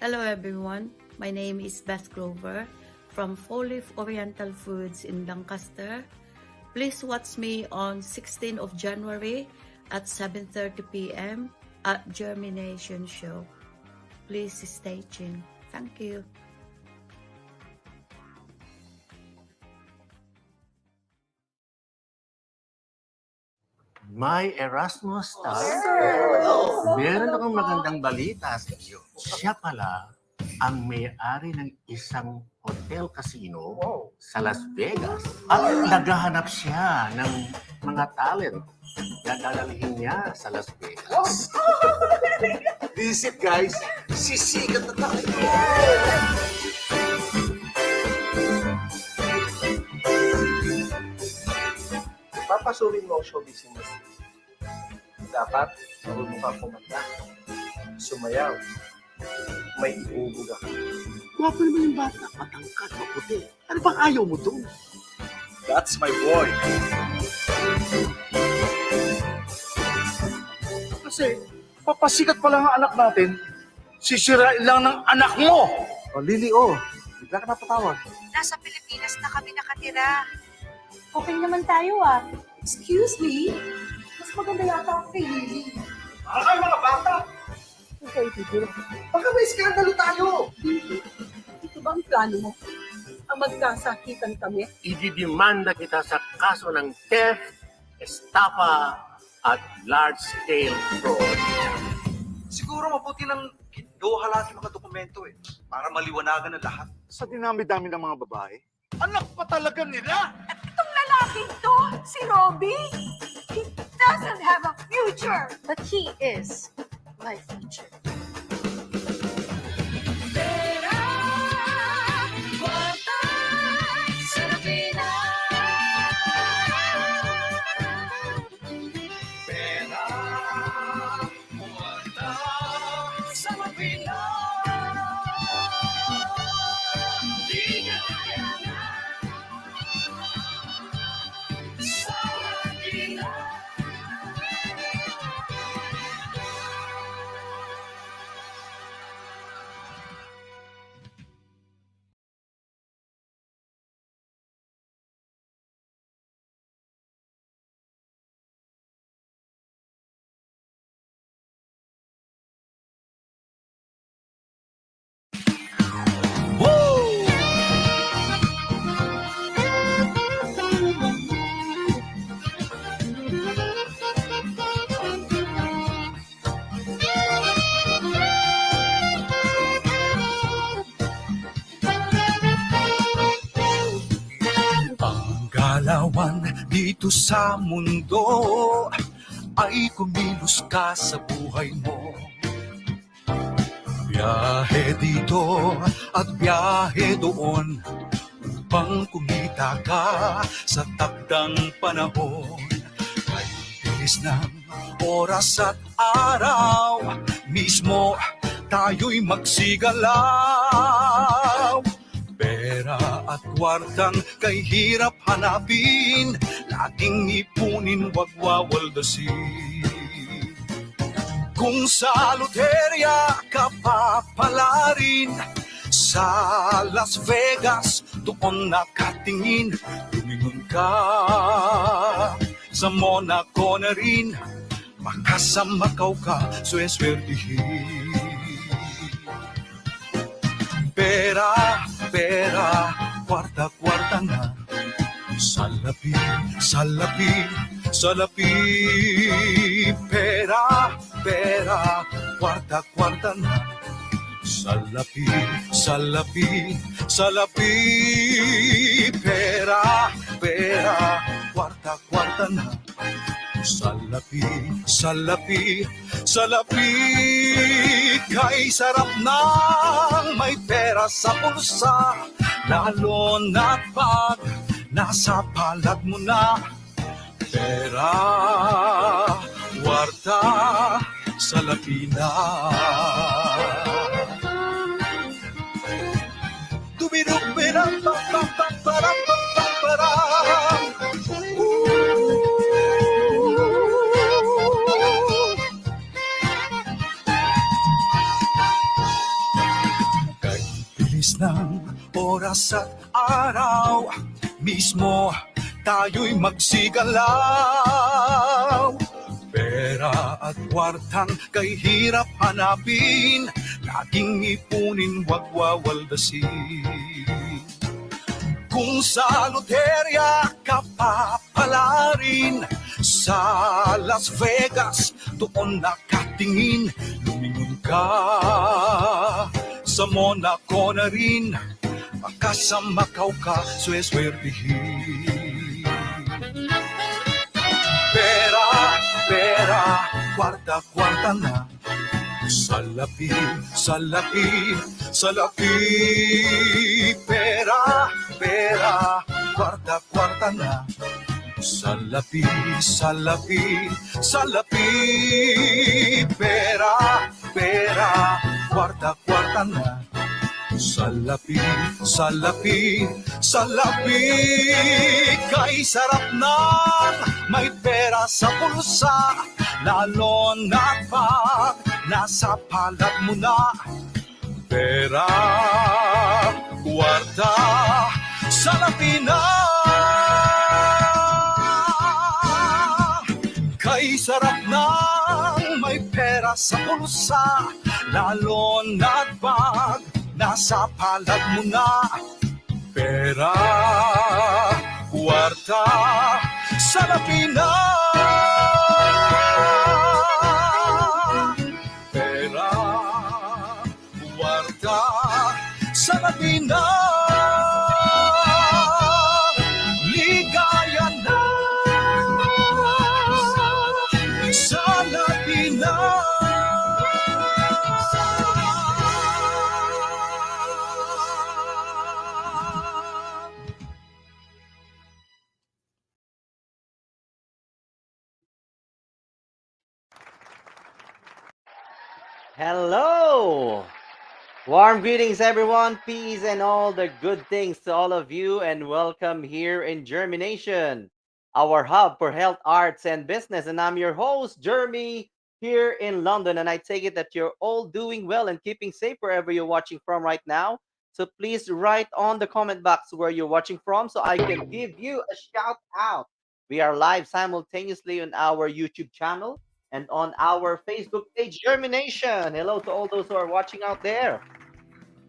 Hello everyone, my name is Beth Clover from Filipino Oriental Foods in Doncaster. Please watch me on 16th of January at 7:30 p.m. at JhermiNATION show. Please stay tuned. Thank you. My Erasmus Star, meron akong magandang balita sa iyo. Siya pala ang may-ari ng isang hotel casino sa Las Vegas. At naghahanap siya ng mga talent na dadalhin niya sa Las Vegas. Visit guys, sisikat na tayo. Papasurin mo ang show business. Dapat, marunong ka kumanta, sumayaw, may iubuga ka. Guwapo naman yung bata, matangkad, maputi. Ano bang ayaw mo doon? That's my boy. Kasi, papasikat pa lang ang anak natin, sisirain lang ng anak mo. O, Lily, bigla ka napatawag. Nasa Pilipinas na kami nakatira. Okay naman tayo ah. Excuse me? Mas maganda yata ako kay Lily. Ay, mga bata! Okay, Tito. Baka may skandalo tayo. Ito ba ang plano mo? Ang magkasakitan kami? Ididemanda kita sa kaso ng theft, estafa, at large-scale fraud. Siguro mabuti lang kinuha lahat yung mga dokumento para maliwanagan ng lahat. Sa dinami-dami ng mga babae, anak pa talaga nila. Itong lalaking to, si Robbie, he doesn't have a future. But he is my future. Dito sa mundo ay kumilos ka sa buhay mo. Biyahe dito at biyahe doon upang kumita ka sa takdang panahon. Ay bilis ng oras at araw, mismo tayo'y magsigalaw. Pera at kwartang kay hirap hanapin, laging ipunin, wag wawaldasin. Kung sa loterya ka papalarin, sa Las Vegas doon nakatingin, lumingon ka sa Monaco na rin, makasamakaw ka, sweswertihin. Pera, pera, kwarta-kwarta na, salapi, salapi, salapi. Pera, pera, kwarta-kwarta na, salapi, salapi, salapi. Pera, pera, kwarta-kwarta na, salapi, salapi, salapi. Kay sarap ng may pera sa bulsa, lalo na pag nasa palad mo na. Pera, kwarta, salapi na. Dubi-dubi-ram, pa-pa-pa-pa-ram-pa-pa-pa-ram. oras at araw, mismo tayo'y magsigalaw. Pera at kwartang kay hirap hanapin, laging ipunin, wag wawaldasin. Kung sa loterya ka papalarin, sa Las Vegas doon nakatingin, lumingon ka sa Monaco na rin, baka sa Macau ka sweswertihin. Pera, pera, kwarta-kwarta na, salapi, salapi, salapi. Pera, pera, kwarta-kwarta na, salapi, salapi, salapi. Pera, pera, kwarta-kwarta na, salapi, salapi, salapi. Kay sarap ng may pera sa bulsa, lalo na pag nasa palad mo na. Pera, kwarta, salapi na. Kay sarap ng may pera sa bulsa, lalo na pag nasa palad mo na. Pera, kwarta, salapi na. Pera, kwarta, salapi na. Ligaya na, salapi na. Hello! Warm greetings, everyone. Peace and all the good things to all of you, and welcome here in JhermiNATION, our hub for health, arts, and business. And I'm your host, Jeremy, here in London. And I take it that you're all doing well and keeping safe wherever you're watching from right now. So please write on the comment box where you're watching from so I can give you a shout out. We are live simultaneously on our YouTube channel and on our Facebook page, JhermiNATION. Hello to all those who are watching out there.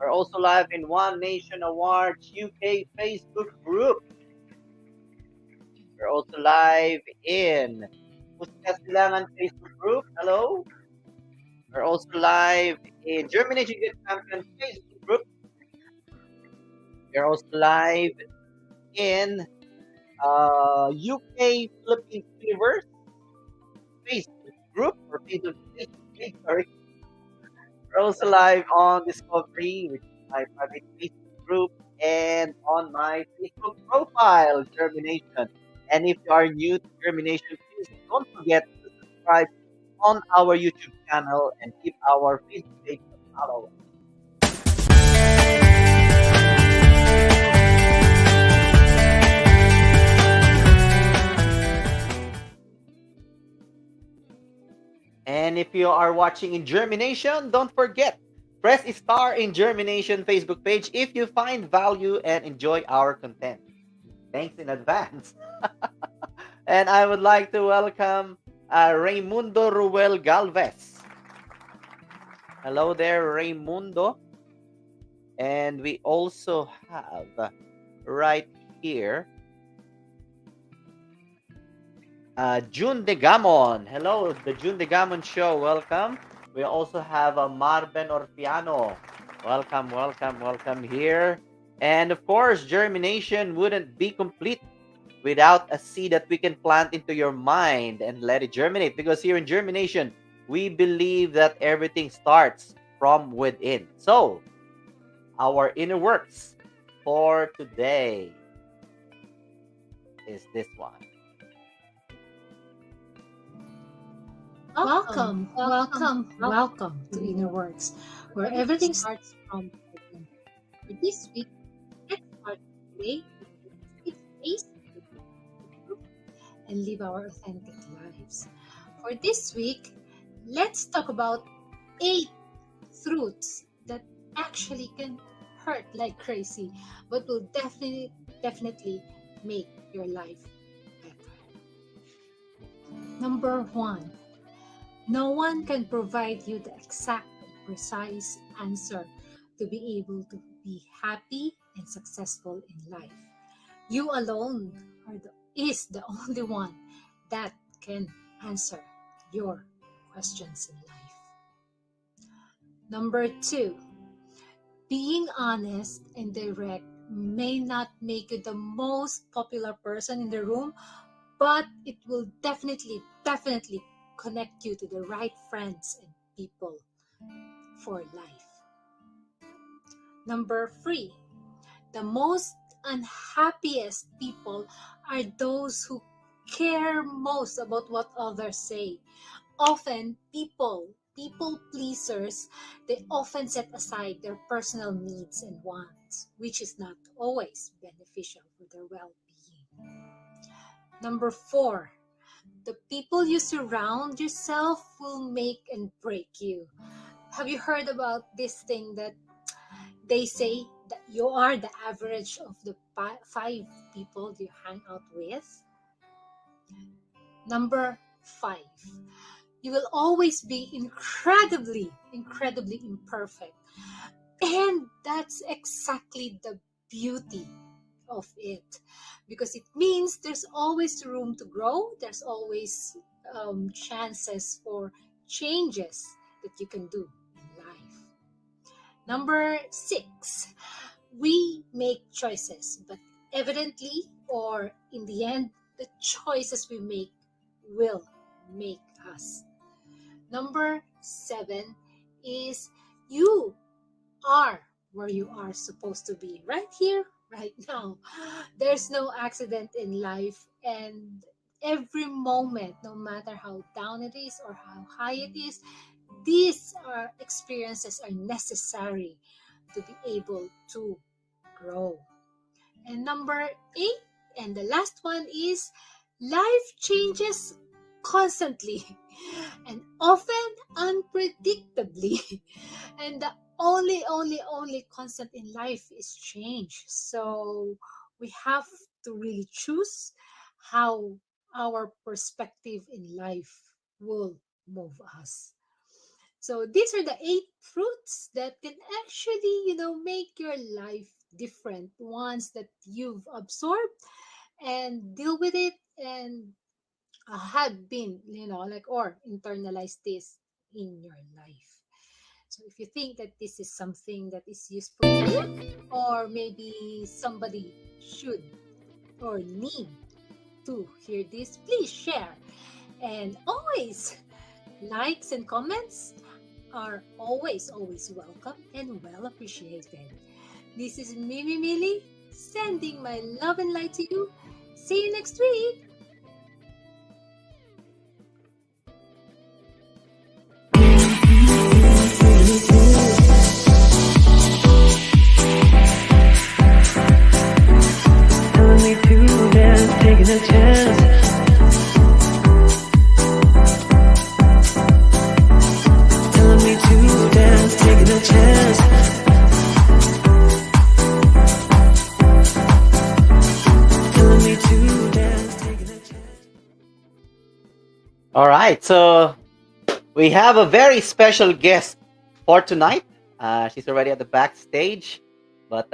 We're also live in One Nation Awards UK Facebook group. We're also live in Puskas Silangan Facebook group. Hello. We're also live in JhermiNATION Good Champion Facebook group. We're also live in UK Philippines Universe Facebook group or Facebook page, sorry. We're also live on Discovery, which is my private Facebook group, and on my Facebook profile, JhermiNATION. And if you are new to JhermiNATION, please don't forget to subscribe on our YouTube channel and keep our Facebook page to follow. And if you are watching in JhermiNATION, don't forget, press star in JhermiNATION Facebook page if you find value and enjoy our content. Thanks in advance. And I would like to welcome Raimundo Ruel Galvez. Hello there, Raimundo. And we also have right here June De Gamon. Hello, the June De Gamon Show. Welcome. We also have Marben Orfiano. Welcome, welcome, welcome here. And of course, JhermiNATION wouldn't be complete without a seed that we can plant into your mind and let it germinate. Because here in JhermiNATION, we believe that everything starts from within. So, our inner works for today is this one. Welcome to Inner Works, where everything starts from within. For this week, let's start today with 6 days and live our authentic lives. For this week, let's talk about 8 truths that actually can hurt like crazy, but will definitely make your life better. Number 1, no one can provide you the exact and precise answer to be able to be happy and successful in life. You alone is the only one that can answer your questions in life. Number 2, being honest and direct may not make you the most popular person in the room, but it will definitely connect you to the right friends and people for life. Number 3, the most unhappiest people are those who care most about what others say. Often, people pleasers, they often set aside their personal needs and wants, which is not always beneficial for their well-being. Number 4, the people you surround yourself will make and break you. Have you heard about this thing that they say that you are the average of the 5 people you hang out with? Number 5, you will always be incredibly imperfect. And that's exactly the beauty of it, because it means there's always room to grow. There's always chances for changes that you can do in life. Number 6, we make choices, but evidently, or in the end, the choices we make will make us. Number 7 is you are where you are supposed to be, right here, right now. There's no accident in life, and every moment, no matter how down it is or how high it is, these experiences are necessary to be able to grow. And number 8, and the last one is life changes constantly and often unpredictably. And the only constant in life is change. So we have to really choose how our perspective in life will move us. So these are the 8 fruits that can actually, make your life different, ones that you've absorbed and deal with it, and had been, or internalized this in your life. So if you think that this is something that is useful to you, or maybe somebody should or need to hear this, please share. And always, likes and comments are always welcome and well appreciated. This is Mimi Millie, sending my love and light to you. See you next week. Telling me to dance, taking a chance. Telling me to dance, taking a chance. Telling me to dance, taking a chance. All right, so we have a very special guest for tonight. She's already at the backstage, but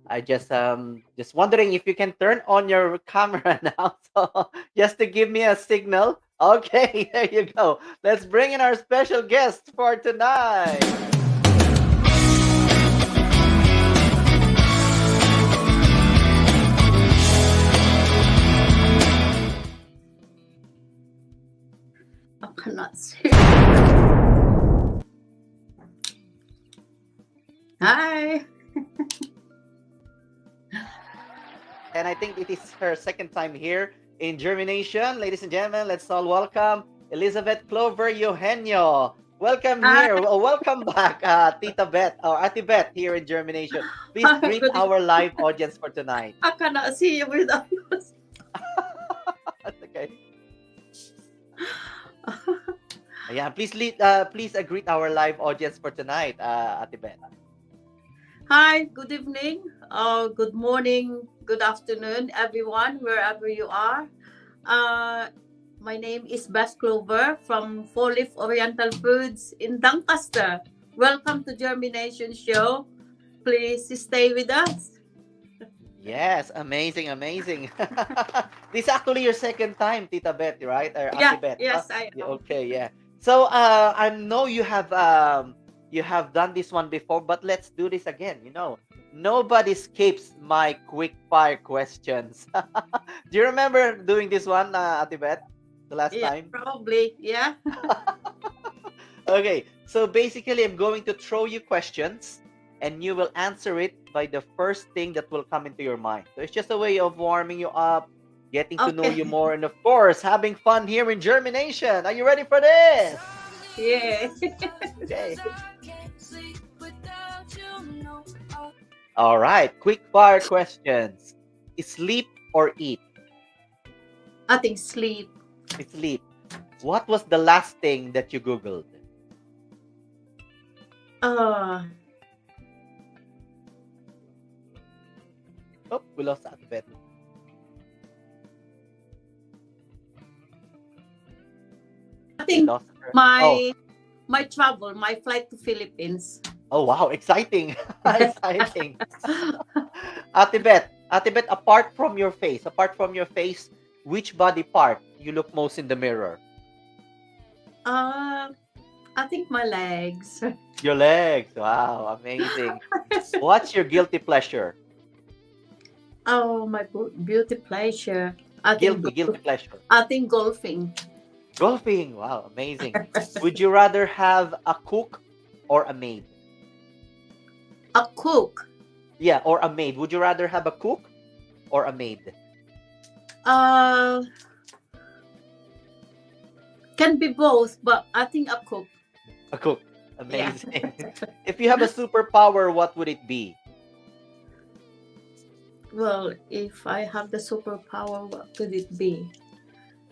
I just wondering if you can turn on your camera now, so just to give me a signal. Okay, there you go. Let's bring in our special guest for tonight. I cannot see. Hi. And I think it is her second time here in JhermiNATION. Ladies and gentlemen, let's all welcome Elizabeth Clover Eugenio. Welcome here. Well, welcome back, Tita Beth or Ate Beth here in JhermiNATION. Please greet our live audience for tonight. I cannot see you without you. That's okay. Ayan, please greet our live audience for tonight, Ate Beth. Hi, good evening, good morning, good afternoon, everyone, wherever you are. My name is Beth Clover from Four Leaf Oriental Foods in Doncaster. Welcome to JhermiNATION show. Please stay with us. Yes, amazing, amazing. This is actually your second time, Tita Beth, right? Or Yeah, Ate Beth. yes, I am. Okay, yeah. So I know you have done this one before, but let's do this again. Nobody escapes my quick fire questions. Do you remember doing this one, Ate Beth, the last Yeah, time? probably. Yeah. Okay, so basically, I'm going to throw you questions, and you will answer it by the first thing that will come into your mind. So it's just a way of warming you up, getting to know you Okay. more, and of course, having fun here in JhermiNATION. Are you ready for this? Yeah. Okay. All right, quick fire questions. Sleep or eat? I think sleep. Sleep. What was the last thing that you Googled? Uh, Oh, we lost Ate Beth. I We think lost her. my my travel, my flight to Philippines. Oh, wow, exciting. Exciting. Ate Beth, apart from your face, which body part you look most in the mirror? I think my legs. Your legs. Wow, amazing. What's your guilty pleasure? Oh, my beauty pleasure. I think Guilty pleasure. I think golfing. Golfing. Wow, amazing. Would you rather have a cook or a maid? A cook. Yeah, or a maid. Would you rather have a cook or a maid? Uh, can be both, but I think a cook. A cook. Yeah. Amazing. If you have a superpower, what would it be? Well, if I have the superpower, what could it be?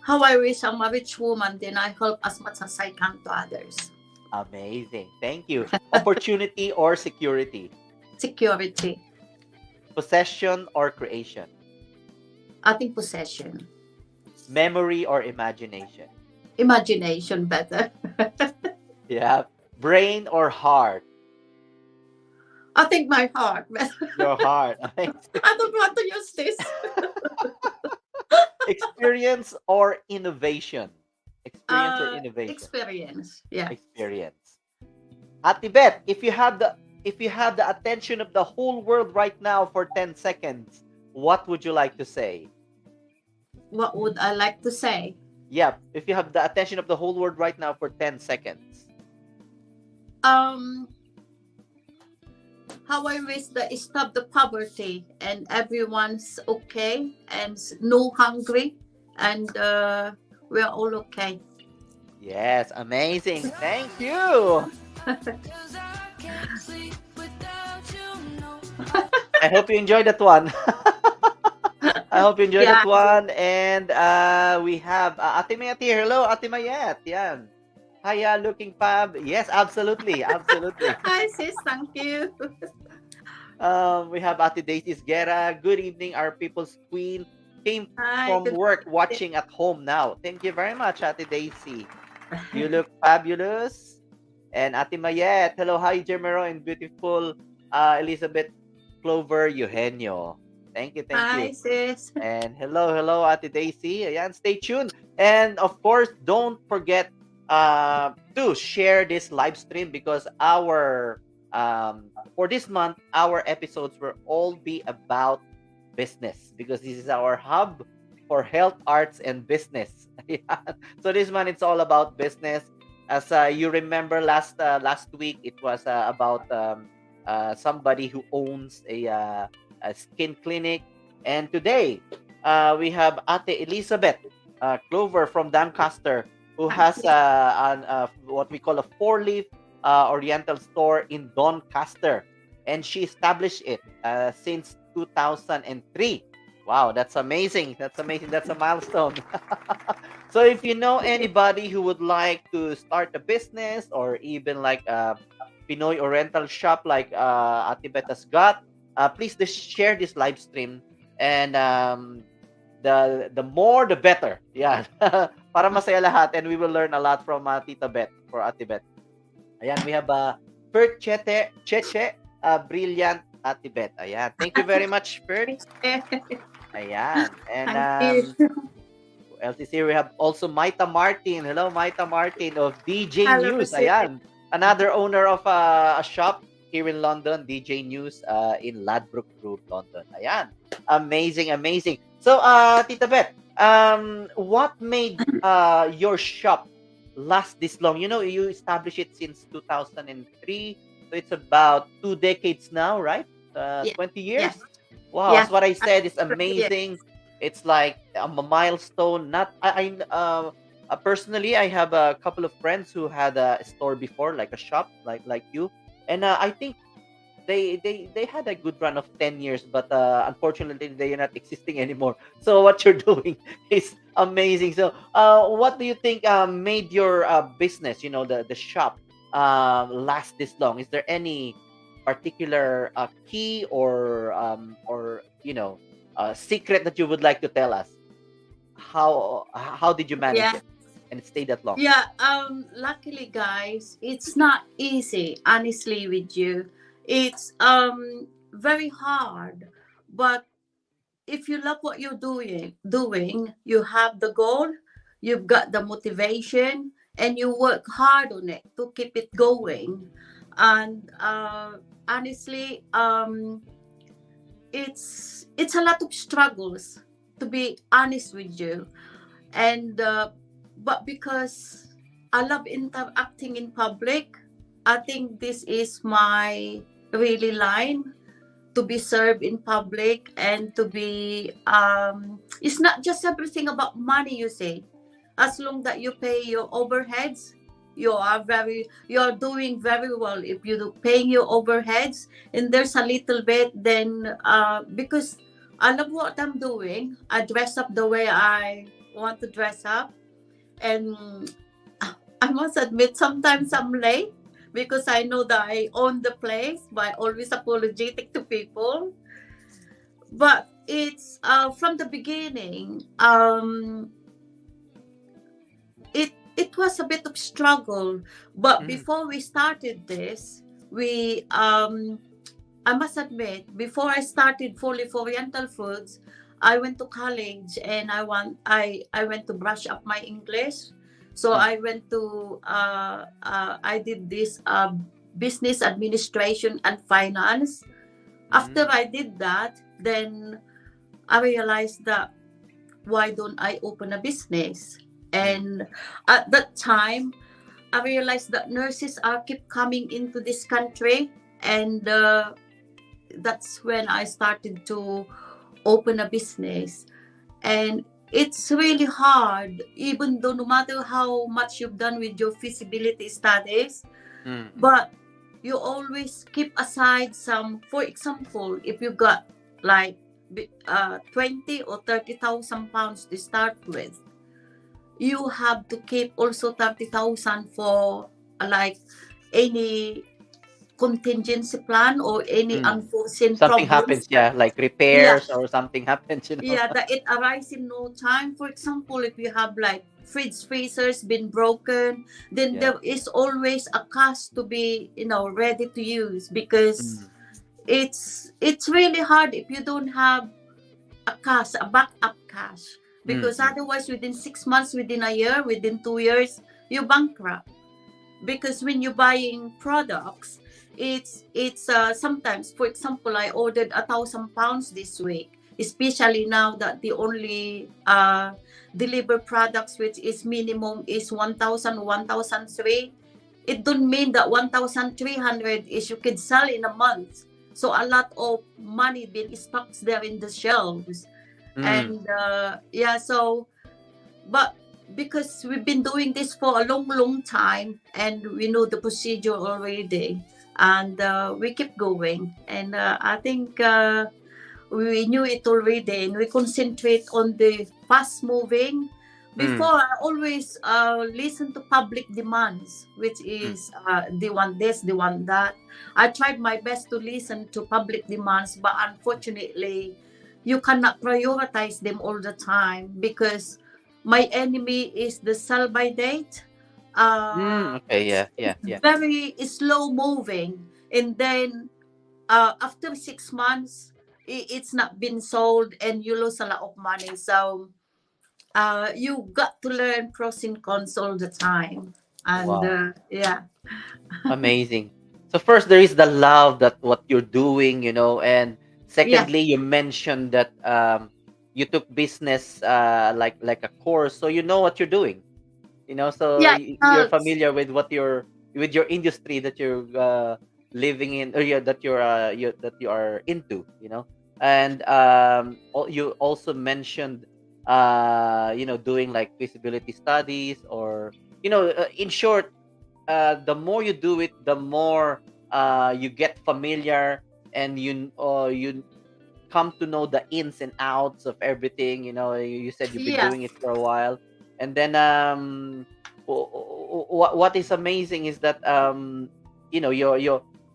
How I wish I'm a rich woman, then I help as much as I can to others. Amazing. Thank you. Opportunity or security? Security. Possession or creation? I think possession. Memory or imagination? Imagination better. Yeah. Brain or heart? I think my heart. Your heart. Amazing. I don't want to use this. Experience or innovation? Experience or innovation? Experience. Yeah. Experience. Ate Beth, if you have the attention of the whole world right now for 10 seconds, what would you like to say? What would I like to say? Yeah, if you have the attention of the whole world right now for 10 seconds. How I wish that stop the poverty and everyone's okay and no hungry and we're all okay. Yes, amazing. Thank you. I hope you enjoyed that one. I hope you enjoyed that one. And we have Ate Mayat here. Hello, Ate Mayat. Yan. Hiya, looking fab. Yes, absolutely. Absolutely. Hi, sis. Thank you. We have Ate Daisy Guerra. Good evening, our people's queen. Came Hi, from good work watching at home now. Thank you very much, Ate Daisy. You look fabulous. And Ate Mayet, hello, hi, Jermero, and beautiful Elizabeth Clover Eugenio. Thank you, thank Hi, you. sis. And hello, Ate Daisy. Ayan, stay tuned. And of course, don't forget to share this live stream because our for this month, our episodes will all be about business because this is our hub for health, arts, and business. Yeah. So this month it's all about business. As you remember, last week it was about somebody who owns a skin clinic, and today we have Ate Elizabeth Clover from Doncaster, who has what we call a four-leaf Oriental store in Doncaster, and she established it since 2003. Wow, that's amazing. That's amazing. That's a milestone. So So if you know anybody who would like to start a business or even like a Pinoy Oriental shop like Ate Beta's got, please just share this live stream, and the more the better. Yeah. Para masaya lahat, and we will learn a lot from Tita Bet for Ate Bet. Ayan, we have Fert Cheche, brilliant Ate Bet. Ayan. Thank you very much, Fert. Ayan. And Thank you. LTC, we have also Maita Martin. Hello, Maita Martin of DJ Hello, News. Pacific. Ayan. Another owner of a shop here in London, DJ News in Ladbroke Group, London. Ayan. Amazing, amazing. So, Tita Bet, what made your shop last this long? You know, you established it since 2003. So it's about 2 decades now, right? Yeah. 20 years? Yes. Wow, Yeah. that's what I said. It's Yes. amazing. It's like a milestone. Not personally, I have a couple of friends who had a store before, like a shop, like you, and I think they had a good run of 10 years, but unfortunately, they are not existing anymore. So what you're doing is amazing. So, what do you think made your business, you know, the shop, last this long? Is there any particular key or you know, secret that you would like to tell us? How did you manage Yeah. it and stay that long? Yeah, luckily guys, it's not easy, honestly with you. It's very hard. But if you love what you're doing, you have the goal, you've got the motivation, and you work hard on it to keep it going. And honestly, it's a lot of struggles, to be honest with you. And but because I love interacting in public, I think this is my really line, to be served in public and to be it's not just everything about money, you say. As long that you pay your overheads, you're doing very well. If you're paying your overheads and there's a little bit, then because I love what I'm doing, I dress up the way I want to dress up. And I must admit, sometimes I'm late because I know that I own the place, but always apologetic to people. But it's from the beginning, it was a bit of struggle. But Mm. before we started this, we I must admit, before I started Fully Oriental Foods, I went to college and I went to brush up my English. So Mm. I went to I did this business administration and finance. After Mm. I did that, then I realized that why don't I open a business? And at that time, I realized that nurses are keep coming into this country, and that's when I started to open a business. And it's really hard, even though no matter how much you've done with your feasibility studies, Mm. but you always keep aside some. For example, if you got like 20 or 30,000 pounds to start with, you have to keep also 30,000 for like any contingency plan or any Mm. unforeseen Something problems. happens, yeah, like Yeah, repairs or something happens, you know. yeah, that it arrives in no time. For example, if you have like fridge freezers been broken, then Yeah. there is always a cash to be, ready to use, because Mm. it's really hard if you don't have a backup cash, because Mm. otherwise within 6 months, within a year, within 2 years, you bankrupt. Because when you're buying products, it's sometimes, for example, I ordered 1,000 pounds this week, especially now that the only deliver products which is minimum is 1,000, 1,003. It don't mean that 1,300 is you could sell in a month. So a lot of money being stuck there in the shelves. Mm. And so, but because we've been doing this for a long time, and we know the procedure already, and we keep going. And I think we knew it already, and we concentrate on the fast moving, Before, I always listen to public demands, which is they want this, they want that. I tried my best to listen to public demands, but unfortunately, you cannot prioritize them all the time because my enemy is the sell by date. Okay, It's, yeah, yeah, it's yeah. very slow moving, and then after 6 months, it's not been sold, and you lose a lot of money. So you got to learn pros and cons all the time, and Wow. yeah, Amazing. So first there is the love that what you're doing, and yeah, secondly you mentioned that you took business like a course, so you know what you're doing. So yeah. you're familiar with what with your industry that you're living in, or that that you are into, and you also mentioned doing like feasibility studies, or in short, the more you do it, the more you get familiar, and you come to know the ins and outs of everything. You said you've been Yeah, doing it for a while, and then what is amazing is that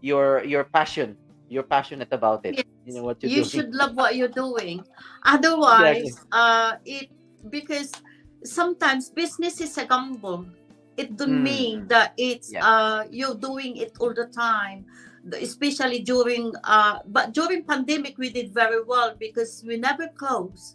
your passion, you're passionate about it. yes. You know what you're You doing. should love what you're doing. Exactly. Otherwise, it because sometimes business is a gamble. It don't Mm, mean that it's yeah. you're doing it all the time. Especially during but during pandemic we did very well because we never close.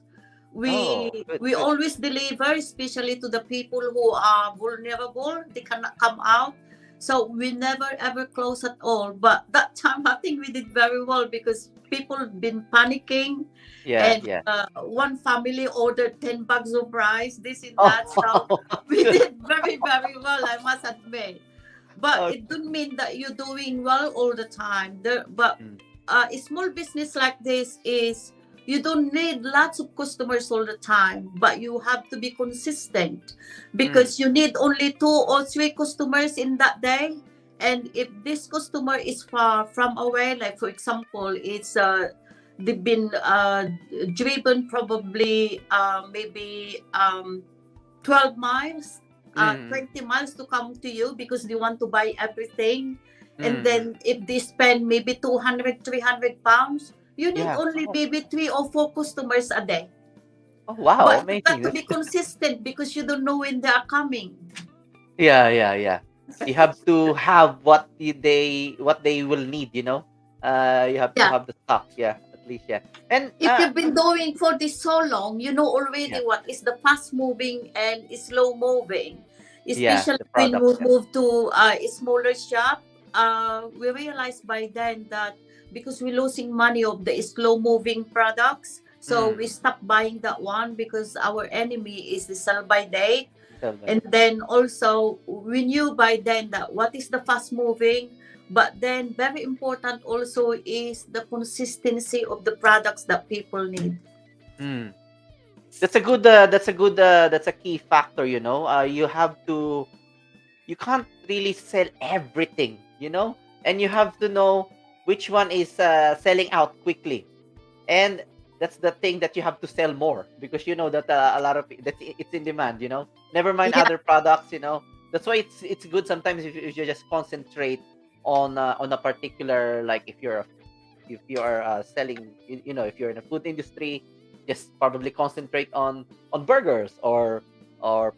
we Oh, good, we good. always deliver, especially to the people who are vulnerable, they cannot come out, so we never ever close at all. But that time I think we did very well because people been panicking, Yeah, and yeah. one family ordered 10 bags of rice, this and Oh. that, so we did very very well, I must admit. But Okay. it don't mean that you're doing well all the time but Mm, a small business like this is you don't need lots of customers all the time, but you have to be consistent mm, because you need only 2 or 3 customers in that day. And if this customer is far from away, like for example, it's they've been driven probably maybe 12 miles, mm, 20 miles to come to you because they want to buy everything. And mm. then if they spend maybe 200, 300 pounds, you need Yeah. only Oh, maybe 3 or 4 customers a day. oh, wow, But you got amazing. to be consistent because you don't know when they are coming. Yeah, yeah, yeah. You have to have what they will need, you have to Yeah. have the stock, yeah, at least, yeah. And If you've been doing for this so long, you know yeah, already what is the fast moving and slow moving. yeah, Especially the when products, we yeah. move to a smaller shop, we realized by then that because we're losing money of the slow moving products, so Mm, we stopped buying that one because our enemy is the sell by date. tell them. And then also we knew by then that what is the fast moving, but then very important also is the consistency of the products that people need. Mm. That's a key factor, you can't really sell everything, and you have to know which one is selling out quickly. And that's the thing that you have to sell more, because you know that a lot of it's in demand, never mind Yeah, other products. That's why it's good sometimes if you just concentrate on a particular, like if you're selling, if you're in a food industry, just probably concentrate on burgers or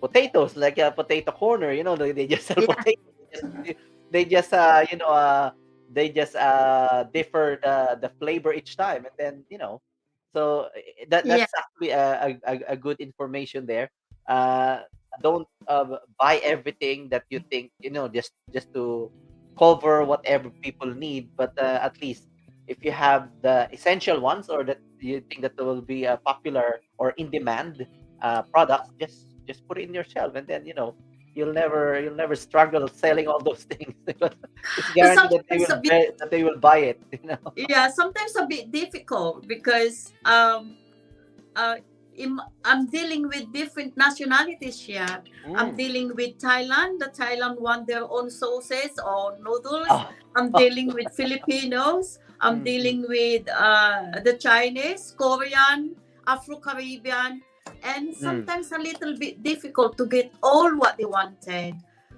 potatoes, like a potato corner. They just sell yeah, potatoes. They just they just differ the flavor each time, and then so yeah, that's actually a good information there. uh don't buy everything that you think, just to cover whatever people need, but at least if you have the essential ones, or that you think that will be popular or in demand products, just put it in your shelf, and then you'll never struggle selling all those things, because it's it's guaranteed that sometimes a bit, they will buy it. yeah, sometimes a bit difficult because uh I'm dealing with different nationalities here. I'm Mm. dealing with Thailand. The Thailand want their own sauces or noodles. Oh. I'm dealing with Filipinos. I'm Mm, mm, dealing with the Chinese, Korean, Afro-Caribbean. and Mm. sometimes a little bit difficult to get all what they wanted.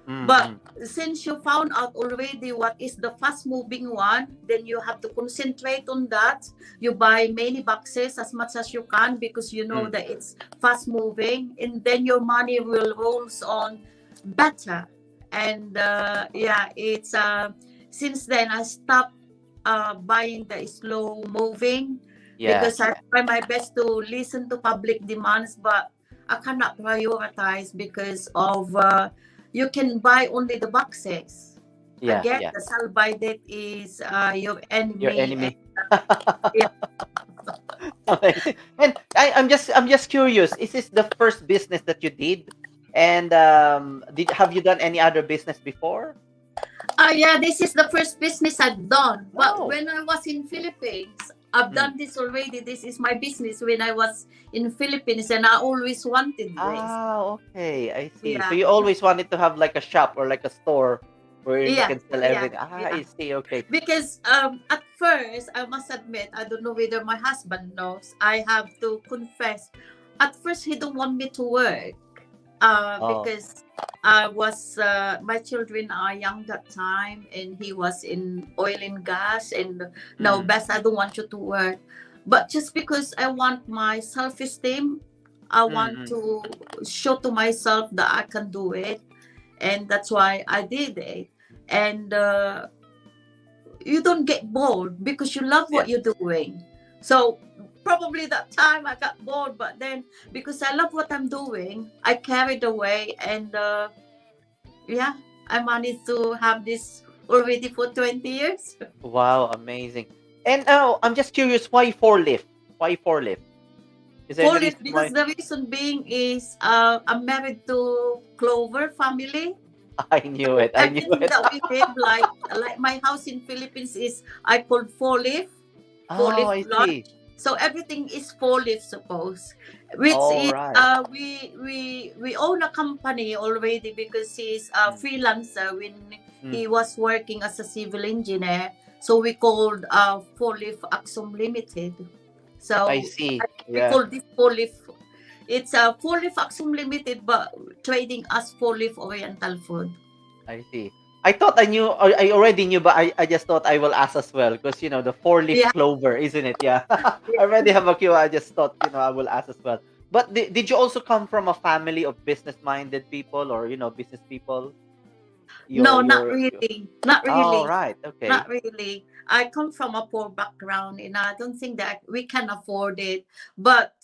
Mm. But since you found out already what is the fast moving one, then you have to concentrate on that. You buy many boxes as much as you can because you know that it's fast moving, and then your money will rolls on better. And it's since then I stopped buying the slow moving Yeah. because I try my best to listen to public demands, but I cannot prioritize because of you can buy only the boxes. Yeah. Again, Yeah. the sell by date is your enemy. Your enemy. Yeah. Amazing. And I'm just curious. Is this the first business that you did? And have you done any other business before? Yeah, this is the first business I've done. But Oh. when I was in Philippines, I've done this already. This is my business when I was in Philippines, and I always wanted this. Ah, okay. I see. So Yeah. you always wanted to have like a shop or like a store where you Yeah, can sell yeah, everything. Ah, I yeah. see. Okay. Because at first, I must admit, I don't know whether my husband knows. I have to confess. At first, he don't want me to work because I was my children are young that time, and he was in oil and gas. And no, best I don't want you to work. But just because I want my self-esteem, I want to show to myself that I can do it, and that's why I did it. And you don't get bored because you love what you're doing. So probably that time I got bored, but then because I love what I'm doing, I carried away, and I managed to have this already for 20 years. Wow, amazing. And I'm just curious, why four lift? Why four lift? Is there For any it, reason because why? the reason being is I'm married to Clover family. I knew it. I knew Everything it. that we have, like my house in Philippines is I called four leaf Oh, I lot. see. So everything is four leaf suppose, which All is right. we own a company already because he's a freelancer when he was working as a civil engineer. So we called four leaf Axum Limited. So I see. we Yeah. call this four leaf. It's a four leaf Axum Limited, but trading as four leaf Oriental food. I see. I thought I knew, or I already knew, but I just thought I will ask as well because the four-leaf clover, isn't it? Yeah. I already have a cue. I just thought I will ask as well. But did you also come from a family of business-minded people or business people? No, not really. Not Oh, really. right. Okay. Not really. I come from a poor background, and I don't think that we can afford it. But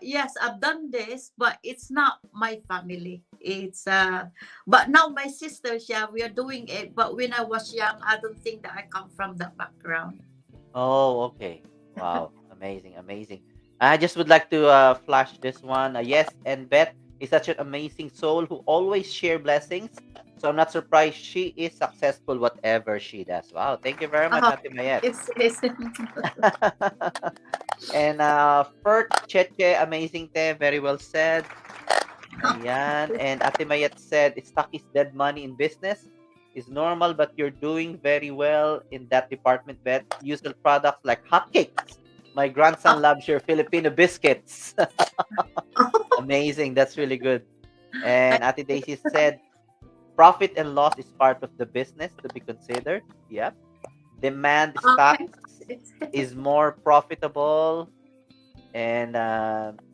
yes, I've done this, but it's not my family. It's but now my sisters, we are doing it. But when I was young, I don't think that I come from that background. Oh, okay. Wow. Amazing, amazing. I just would like to flash this one. Yes, and Beth is such an amazing soul who always share blessings. So I'm not surprised she is successful whatever she does. Wow. Thank you very much, Ate Mayet. It's And Fert Cheche, amazing te, very well said. Ayan. And Ate Mayet said, stock is dead money in business. Is normal, but you're doing very well in that department, Beth. Usual products like hotcakes. My grandson loves your Filipino biscuits. Amazing. That's really good. And Ate Daisy said, profit and loss is part of the business to be considered. Yep. Demand stocks is more profitable. And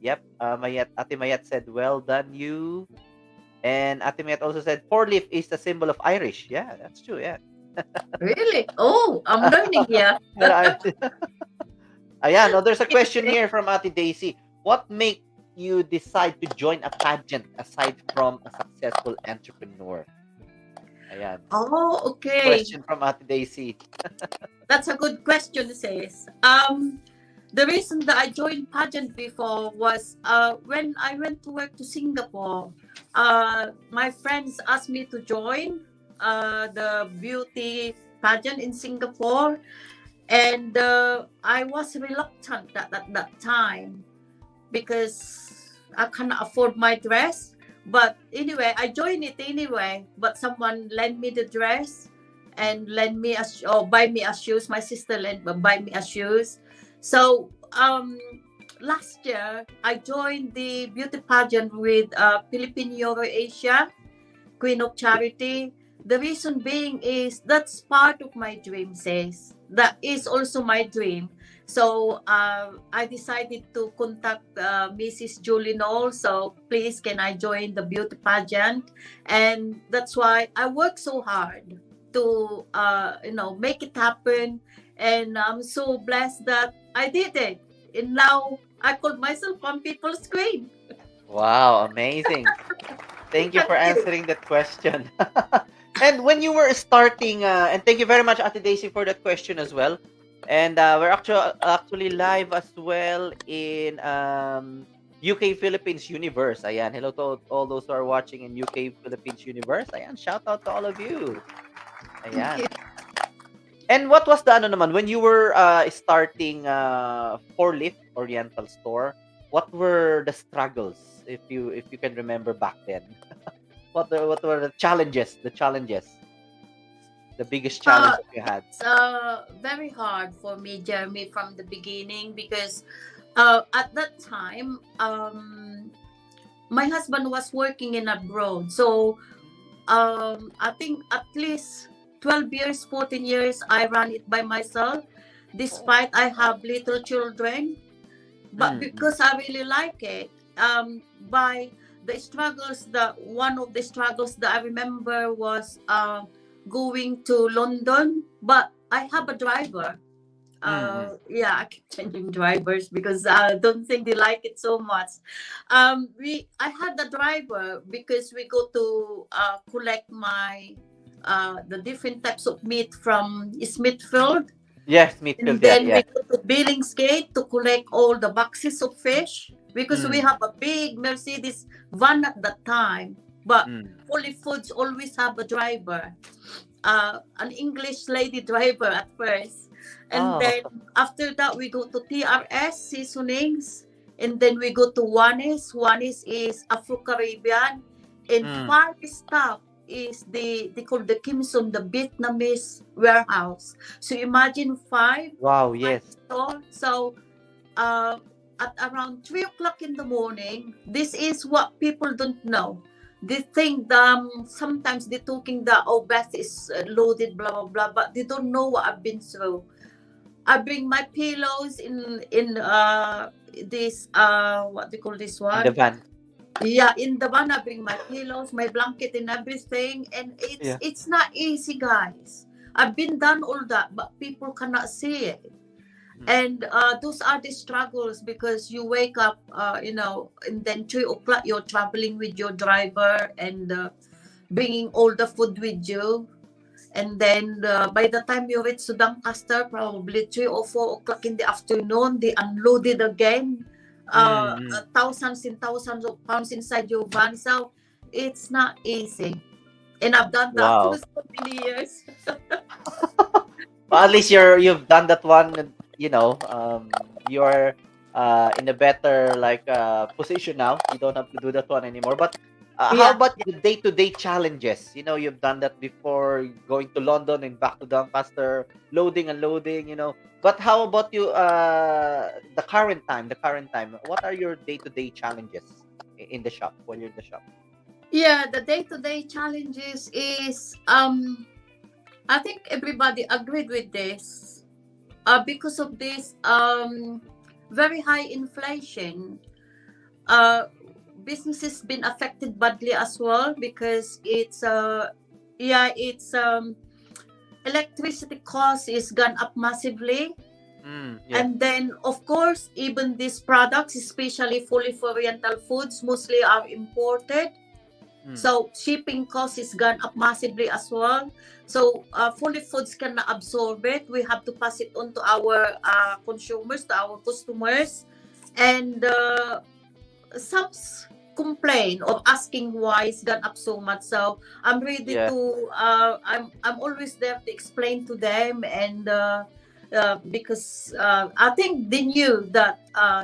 yep, Ate Mayat said, well done you. And Ate Mayat also said, four-leaf is a symbol of Irish. Yeah, that's true. Yeah. Really? Oh, I'm learning here. Ayan, no, there's a question here from Ate Daisy. What made you decide to join a pageant aside from a successful entrepreneur? Ayan. Oh, okay. Question from Ate Daisy. That's a good question, sis. The reason that I joined pageant before was when I went to work to Singapore. My friends asked me to join the beauty pageant in Singapore, and I was reluctant at that time because I cannot afford my dress. But anyway, I joined it anyway. But someone lent me the dress and lend me buy me a shoes. My sister buy me a shoes. So last year, I joined the beauty pageant with Filipino Asia, Queen of Charity. The reason being is that's part of my dream, says. That is also my dream. So I decided to contact Mrs. Julie Knoll. So please, can I join the beauty pageant? And that's why I work so hard to, make it happen. And I'm so blessed that I did it. And now I call myself on people's queen. Wow, amazing. Thank you for answering that question. And when you were starting, and thank you very much, Ate Daisy, for that question as well. And we're actually live as well in UK Philippines Universe. Ayan, hello to all those who are watching in UK Philippines Universe. Ayan, shout out to all of you. Ayan. And what was the ano naman when you were starting Four-Leaf Oriental Store? What were the struggles, if you can remember back then? What were the challenges? The biggest challenge that you had? It's very hard for me, Jeremy, from the beginning because at that time, my husband was working in abroad. So I think at least 12 years, 14 years, I ran it by myself, despite I have little children. But because I really like it, by the struggles, one of the struggles that I remember was going to London, but I have a driver. Yeah, I keep changing drivers because I don't think they like it so much. I had the driver because we go to collect the different types of meat from Smithfield. Yes, And Smithfield. then Yeah. we go to Billingsgate to collect all the boxes of fish because we have a big Mercedes van at that time. But Fully Foods always have a driver, an English lady driver at first. And then after that, we go to TRS Seasonings. And then we go to Juanes. Juanes is Afro-Caribbean. And Far Stop is they call the Kimson, the Vietnamese warehouse. So imagine five. Wow. Yes. So at around 3 o'clock in the morning, this is what people don't know. They think sometimes they're talking that Beth is loaded, blah blah blah, but they don't know what I've been through. I bring my pillows in this what do you call this one? In the van. Yeah, in the van I bring my pillows, my blanket, and everything, and it's not easy, guys. I've been done all that, but people cannot see it. And those are the struggles because you wake up, and then 3 o'clock you're traveling with your driver and bringing all the food with you. And then by the time you reach to Doncaster, probably 3 or 4 o'clock in the afternoon, they unloaded again. Thousands and thousands of pounds inside your van. So it's not easy. And I've done that for so many years. Well, at least you've done that one. You're in a better position now. You don't have to do that one anymore. But how about the day-to-day challenges? You've done that before, going to London and back to Doncaster, loading and loading. But how about you? The current time. What are your day-to-day challenges in the shop when you're in the shop? Yeah, the day-to-day challenges is I think everybody agreed with this. Because of this very high inflation, businesses been affected badly as well because it's electricity cost is gone up massively. And then of course even these products, especially fully Oriental foods, mostly are imported. So shipping cost is gone up massively as well. So Fully Foods cannot absorb it. We have to pass it on to our consumers, to our customers. And some complain or asking why it's gone up so much. So I'm ready to, I'm always there to explain to them. And because I think they knew that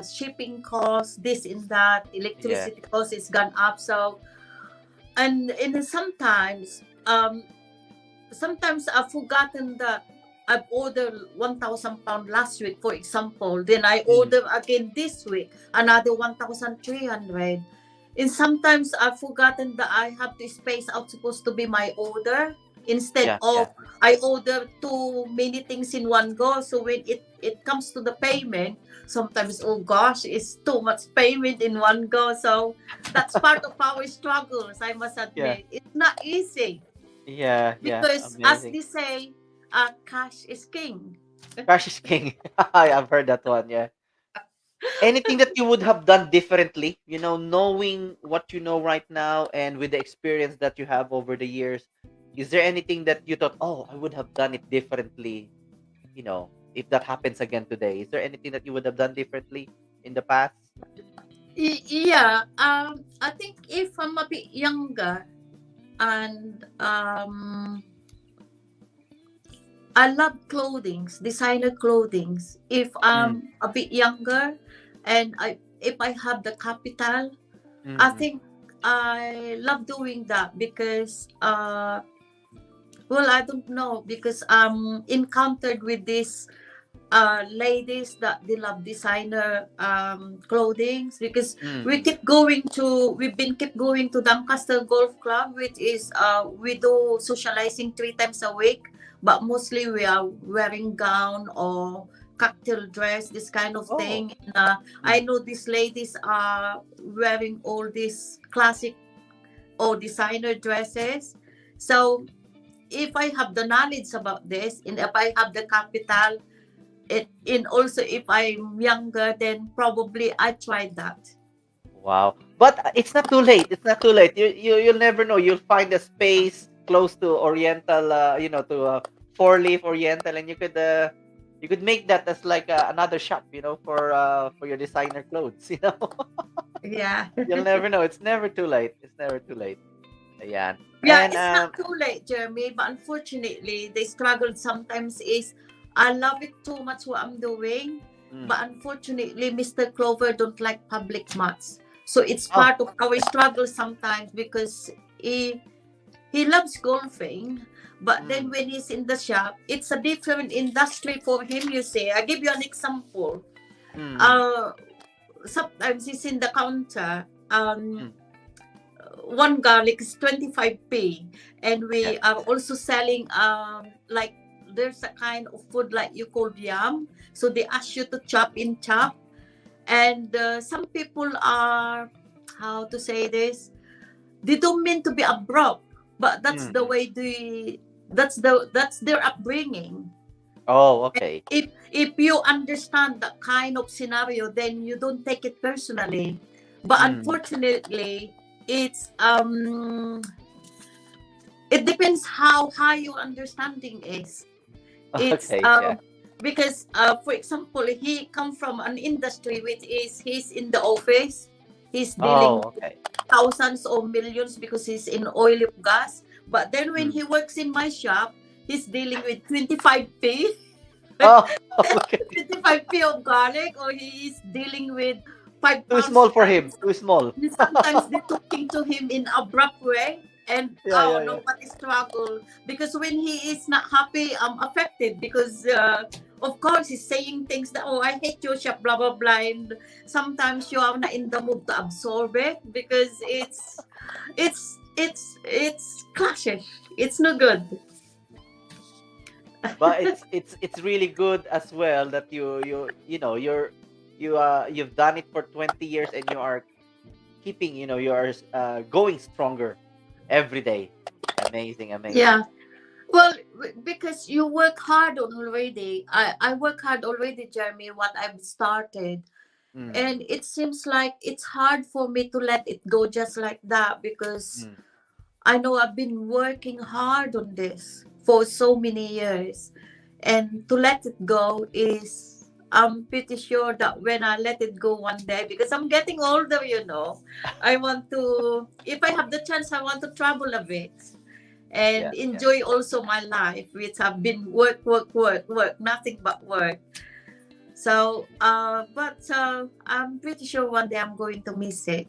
shipping costs, this and that, electricity cost is gone up. So and sometimes I've forgotten that I've ordered 1,000 pound last week, for example. Then I Mm. order again this week, another 1,300. And sometimes I've forgotten that I have to space out supposed to be my order. Instead Yeah, of yeah. I order too many things in one go. So when it comes to the payment, sometimes, oh gosh, it's too much payment in one go. So that's part of our struggles, I must Yeah. admit. It's not easy Yeah, yeah. because, as Amazing. they say, cash is king. Crash is king. I've heard that one, yeah. Anything that you would have done differently, knowing what you know right now and with the experience that you have over the years, is there anything that you thought, oh, I would have done it differently, if that happens again today? Is there anything that you would have done differently in the past? Yeah, I think if I'm a bit younger and I love clothings, designer clothings. If Mm, I'm a bit younger and if I have the capital, I mm, think I love doing that because well, I don't know, because encountered with these ladies that they love designer clothing, because mm, mm. we've been keep going to Doncaster Golf Club, which is we do socializing 3 times a week, but mostly we are wearing gown or cocktail dress, this kind of Oh. thing. And, I Mm. know these ladies are wearing all these classic or designer dresses. So if I have the knowledge about this, and if I have the capital, and also if I'm younger, then probably I tried that. Wow. But it's not too late. It's not too late. You'll never know. You'll find a space close to Oriental, to Four Leaf Oriental, and you could make that as like another shop, for your designer clothes. Yeah. You'll never know. It's never too late. It's never too late. Yeah. Yeah, And it's not too late, Jeremy, but unfortunately, the struggle sometimes is I love it too much what I'm doing, mm. but unfortunately, Mr. Clover don't like public much. So it's Oh, part of our struggle sometimes because he loves golfing, but then mm, when he's in the shop, it's a different industry for him, you say. I give you an example. mm, Uh, Sometimes he's in the counter. mm. One garlic is 25p, and Yeah. we are also selling like there's a kind of food like you call yam, so they ask you to chop in chop, and some people are, how to say this, they don't mean to be abrupt, but that's Mm, the mm. way that's their upbringing. Oh, okay. If you understand that kind of scenario, then you don't take it personally. But Mm. unfortunately, it's it depends how high your understanding is. It's Okay. Yeah. because for example, he come from an industry which is he's in the office, he's dealing Oh, with okay. thousands or millions because he's in oil and gas. But then when Mm. he works in my shop, he's dealing with 25p. Oh, okay. 25p of garlic, or he is dealing with 5 Too pounds small for him. rice. Too small. Sometimes they're talking to him in abrupt way, and Yeah, oh yeah, no, yeah. what a struggle, because when he is not happy, I'm affected because of course he's saying things that, oh, I hate your shop, blah blah blah, and sometimes you are not in the mood to absorb it because it's clashes. It's no good. But it's really good as well that you've done it for 20 years and you are keeping, you are going stronger every day. Amazing, amazing. Yeah. Well, because you work hard already. I work hard already, Jeremy, what I've started. Mm, And it seems like it's hard for me to let it go just like that because mm, I know I've been working hard on this for so many years. And to let it go is, I'm pretty sure that when I let it go one day, because I'm getting older, I want to, if I have the chance, I want to travel a bit yeah, and yeah. enjoy also my life, which have been work, work, work, work, nothing but work. So, but I'm pretty sure one day I'm going to miss it.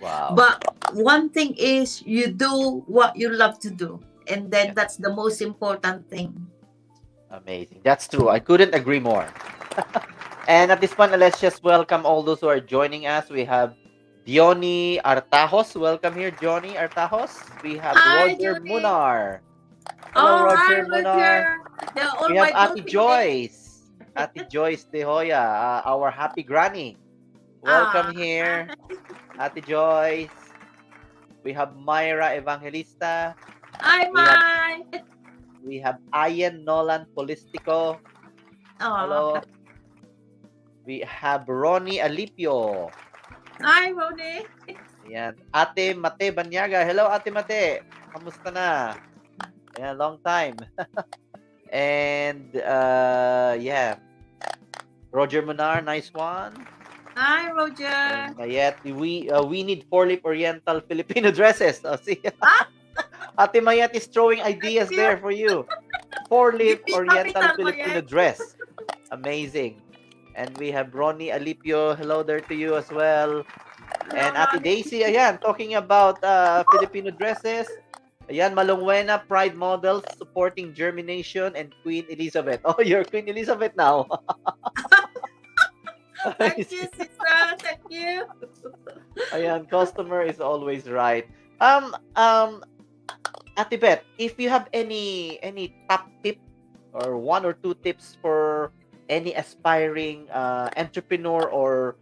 Wow. But one thing is you do what you love to do, and then Yeah. that's the most important thing. Amazing. That's true. I couldn't agree more. And at this point, let's just welcome all those who are joining us. We have Diony Artajos. Welcome here, Diony Artajos. We have Hi, Roger Judy. Munar. Hello, Oh, hi, Roger Munar. Roger. They're all We have my Ate building Joyce. Ate Joyce De Hoya, our happy granny. Welcome here, Ate Joyce. We have Myra Evangelista. Hi, We have Ian Nolan Polistico. Hello. We have Ronnie Alipio. Hi, Ronnie. Ayan. Ate Mate Banyaga. Hello, Ate Mate. Kamusta na? Ayan, long time. And, yeah. Roger Munar, nice one. Hi, Roger. And Mayet, we need 4-leaf Oriental Filipino dresses. Oh, see? Ate Mayet is throwing ideas there for you. 4-leaf Give me Oriental capital, Filipino Mayet. dress. Amazing. And we have Ronnie Alipio. Hello there to you as well. And Ate Daisy, ayan, talking about Filipino dresses. Ayan, Malongwena Pride Models supporting JhermiNATION and Queen Elizabeth. Oh, you're Queen Elizabeth now. Thank you, sister. Thank you. Ayan, customer is always right. Ate Beth, if you have any top tip or 1 or 2 tips for any aspiring entrepreneur or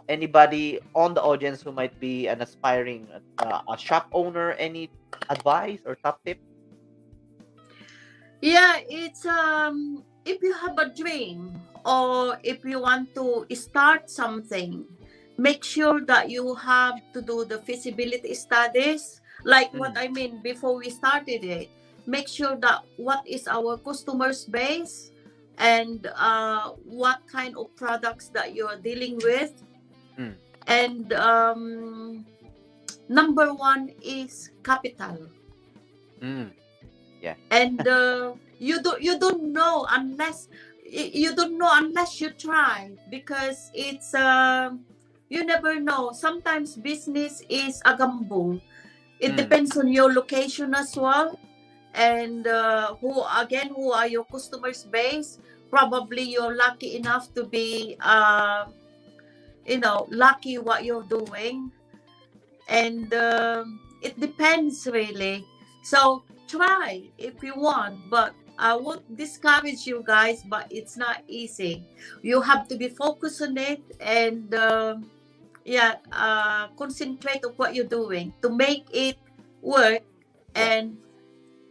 anybody on the audience who might be an aspiring a shop owner, any advice or top tip? Yeah, it's if you have a dream or if you want to start something, make sure that you have to do the feasibility studies. Like what I mean before we started it, make sure that what is our customers base and what kind of products that you are dealing with. And number 1 is capital. Yeah. And you don't know unless you try, because it's you never know. Sometimes business is a gamble. It depends on your location as well, and who are your customers base. Probably you're lucky enough to be lucky what you're doing, and it depends really. So try if you want, but I won't discourage you guys, but it's not easy. You have to be focused on it and concentrate on what you're doing to make it work, and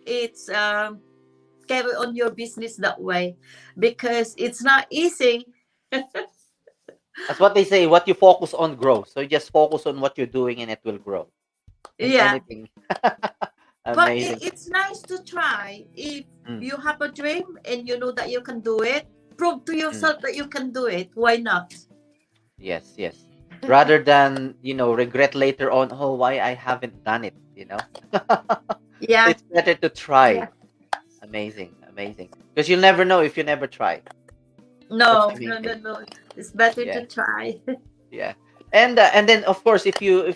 it's carry on your business that way, because it's not easy. That's what they say. What you focus on grows. So you just focus on what you're doing and it will grow. If anything. But Amazing. it's nice to try. If you have a dream and you know that you can do it, prove to yourself that you can do it. Why not? Yes. Rather than, regret later on, oh, why I haven't done it, Yeah. It's better to try. Amazing. Because you'll never know if you never try. No. It's better to try. Yeah. And then of course if you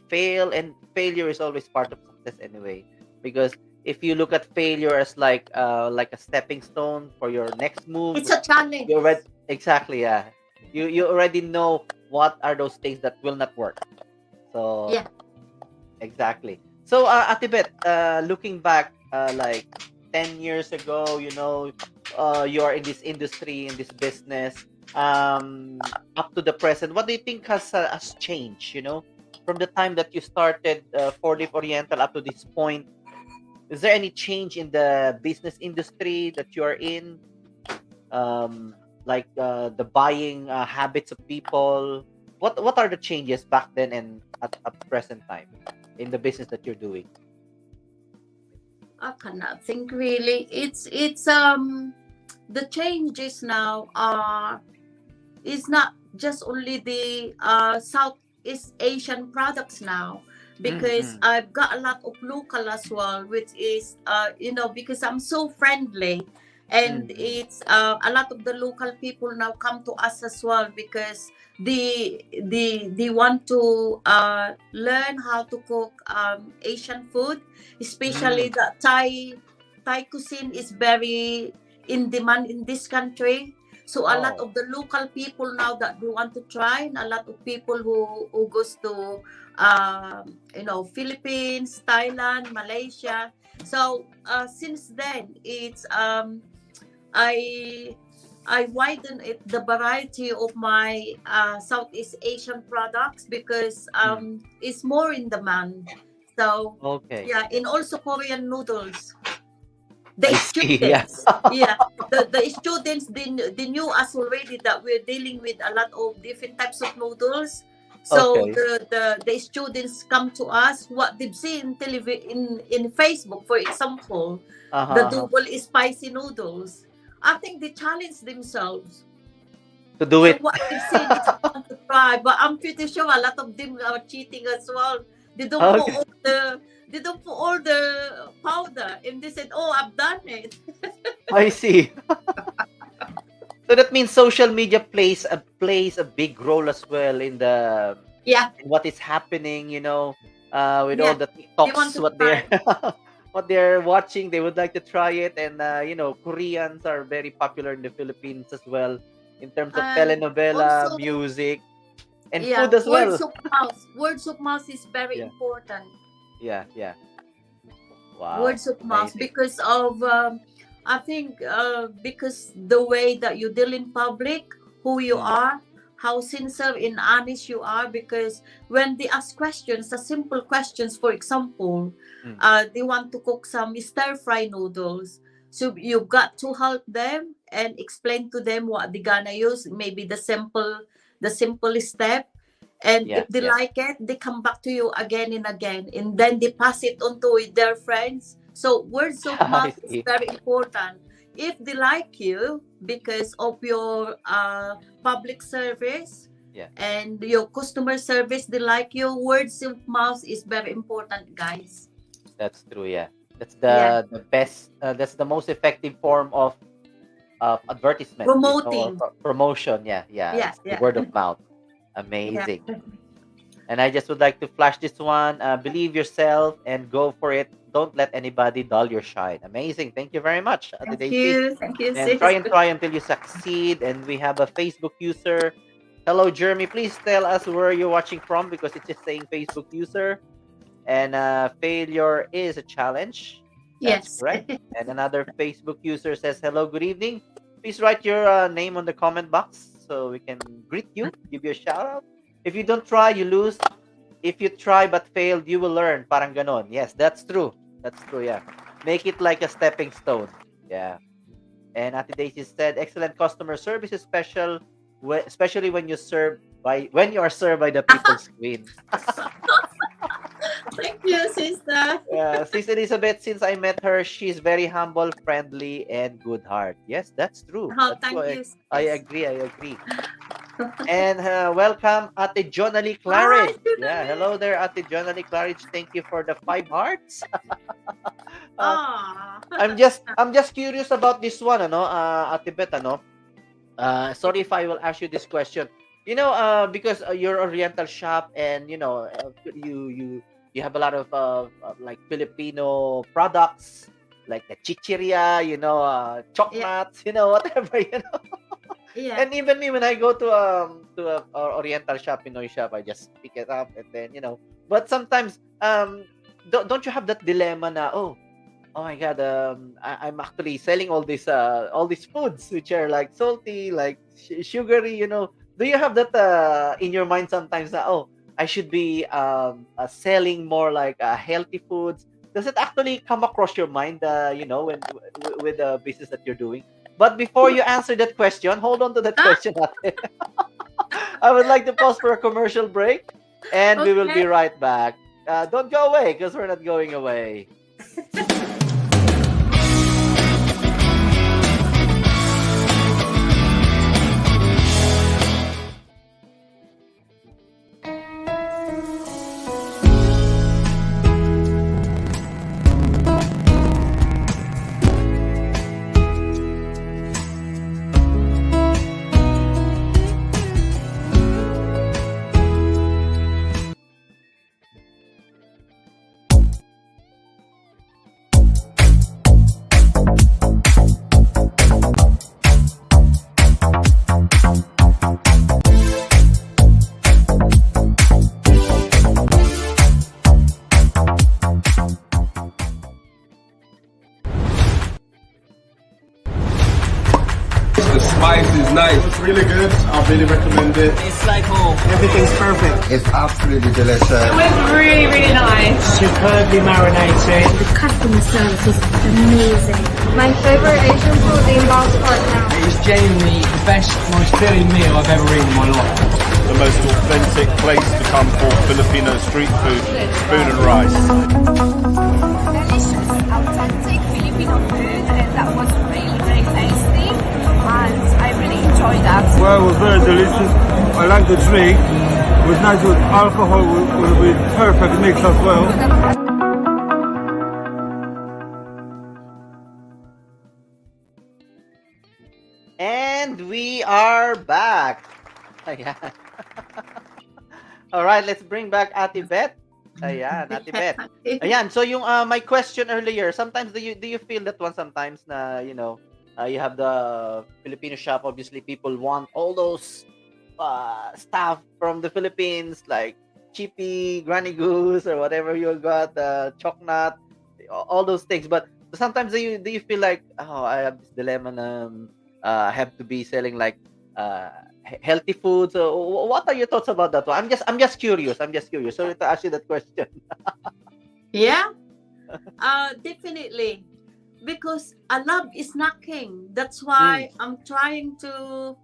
fail, and failure is always part of success anyway, because if you look at failure as like a stepping stone for your next move, It's a challenge. Exactly, yeah. You already know what are those things that will not work. So yeah, exactly. So Ate Beth, looking back like 10 years ago, you are in this industry, in this business, up to the present, what do you think has changed, from the time that you started 4-leaf Oriental up to this point? Is there any change in the business industry that you are in? Like the buying habits of people? What are the changes back then and at present time in the business that you're doing? I cannot think really. It's the changes now is not just only the Southeast Asian products now, because I've got a lot of local as well, which is because I'm so friendly, and it's a lot of the local people now come to us as well, because they want to learn how to cook Asian food, especially the Thai cuisine is very in demand in this country. So a lot Oh, of the local people now that they want to try, and a lot of people who goes to Philippines, Thailand, Malaysia. So since then, it's I I widen it the variety of my Southeast Asian products because it's more in demand. So okay. yeah, Yeah. and also Korean noodles. The I see. Yeah. students, yeah, the students they knew us already that we're dealing with a lot of different types of noodles. So Okay. the students come to us what they've seen in Facebook, for example, Uh-huh. the Uh-huh. double spicy noodles. I think they challenge themselves. To do So it. what they've seen is fun to try, but I'm pretty sure a lot of them are cheating as well. They don't put Okay. all the powder, and they said, "Oh, I've done it." I see. So that means social media plays a big role as well Yeah, in what is happening, with all yeah. the They want TikToks, to what they're try. what they're watching. They would like to try it, and Koreans are very popular in the Philippines as well in terms of And telenovela, also, music, and yeah, food as well. words of mouth. Words of mouth is very Yeah, important. yeah, yeah. Wow, Words of mouth amazing. because of I think because the way that you deal in public, who you Mm, are, how sincere and honest you are. Because when they ask questions, the simple questions, for example, mm. they want to cook some stir fry noodles, so you've got to help them and explain to them what they're gonna use, maybe the simple step. And Yeah, if they yeah. like it, they come back to you again and again, and then they pass it on to their friends. So words of I mouth is see. very important. If they like you because of your public service Yeah. and your customer service, they like you. Words of mouth is very important, guys. That's true. Yeah, that's Yeah, the best. That's the most effective form of advertisement, or promoting. promotion. Yeah, yeah. Yeah, It's the yeah, word of mouth. yeah. Amazing. And I just would like to flash this one. Believe yourself and go for it. Don't let anybody dull your shine. Amazing. Thank you very much, Ate Daisy. Thank you, And try sis. and try until you succeed. And we have a Facebook user. Hello, Jeremy. Please tell us where you're watching from because it's just saying Facebook user. And failure is a challenge. That's Yes. correct. And another Facebook user says, hello, good evening. Please write your name on the comment box so we can greet you, give you a shout out. If you don't try, you lose. If you try but failed, you will learn. Parang ganon. Yes, that's true. That's true, yeah. Make it like a stepping stone. Yeah. And Ate Daisy said, excellent customer service is especially when you are served by the people's queen. Thank you, sister. Sis Elizabeth, since I met her, she's very humble, friendly, and good heart. Yes, that's true. Oh, That's thank true. you, I sis. agree. I agree. And welcome, Ate Jonali Hi, Claridge. Yeah, hello there, Ate Jonali Claridge. Thank you for the 5 hearts. Ah. I'm just curious about this one, Ate Beth, sorry if I will ask you this question. Because you're Oriental shop, and you have a lot of like Filipino products, like the chichiria, Yeah, chokmats, whatever, yeah. And even me, when I go to a Oriental shop, Pinoy shop, I just pick it up, and then. But sometimes don't you have that dilemma na, oh my God, I'm actually selling all these foods which are like salty, like sugary, Do you have that in your mind sometimes that, I should be selling more like healthy foods? Does it actually come across your mind, with the business that you're doing? But before you answer that question, hold on to that Ah, question. Ate. I would like to pause for a commercial break, and we will be okay. right back. Don't go away because we're not going away. The spice is nice. It's really good. I really recommend it. It's like home. Everything's perfect. It's absolutely delicious. It was really, really nice. Superbly marinated. The customer service is amazing. My favorite Asian food involves pork now. It was genuinely the best, most filling meal I've ever eaten in my life. The most authentic place to come for Filipino street food, food and rice. Delicious, authentic Filipino food, and that was really very tasty. And I really enjoyed that. Well, it was very delicious. I like the drink. It was nice with alcohol, with perfect mix as well. And we are back. Ayan. All right, let's bring back Ate Beth. Ayan, Ate Beth. Ayan, so yung my question earlier, sometimes do you feel that one sometimes na, you know, you have the Filipino shop, obviously people want all those stuff from the Philippines, like chippy, granny goose, or whatever you got, choknat, all those things. But sometimes do you feel like, oh, I have this dilemma na I have to be selling like healthy foods. So what are your thoughts about that one? I'm just curious. Sorry to ask you that question. Yeah, definitely. Because I love snacking. That's why I'm trying to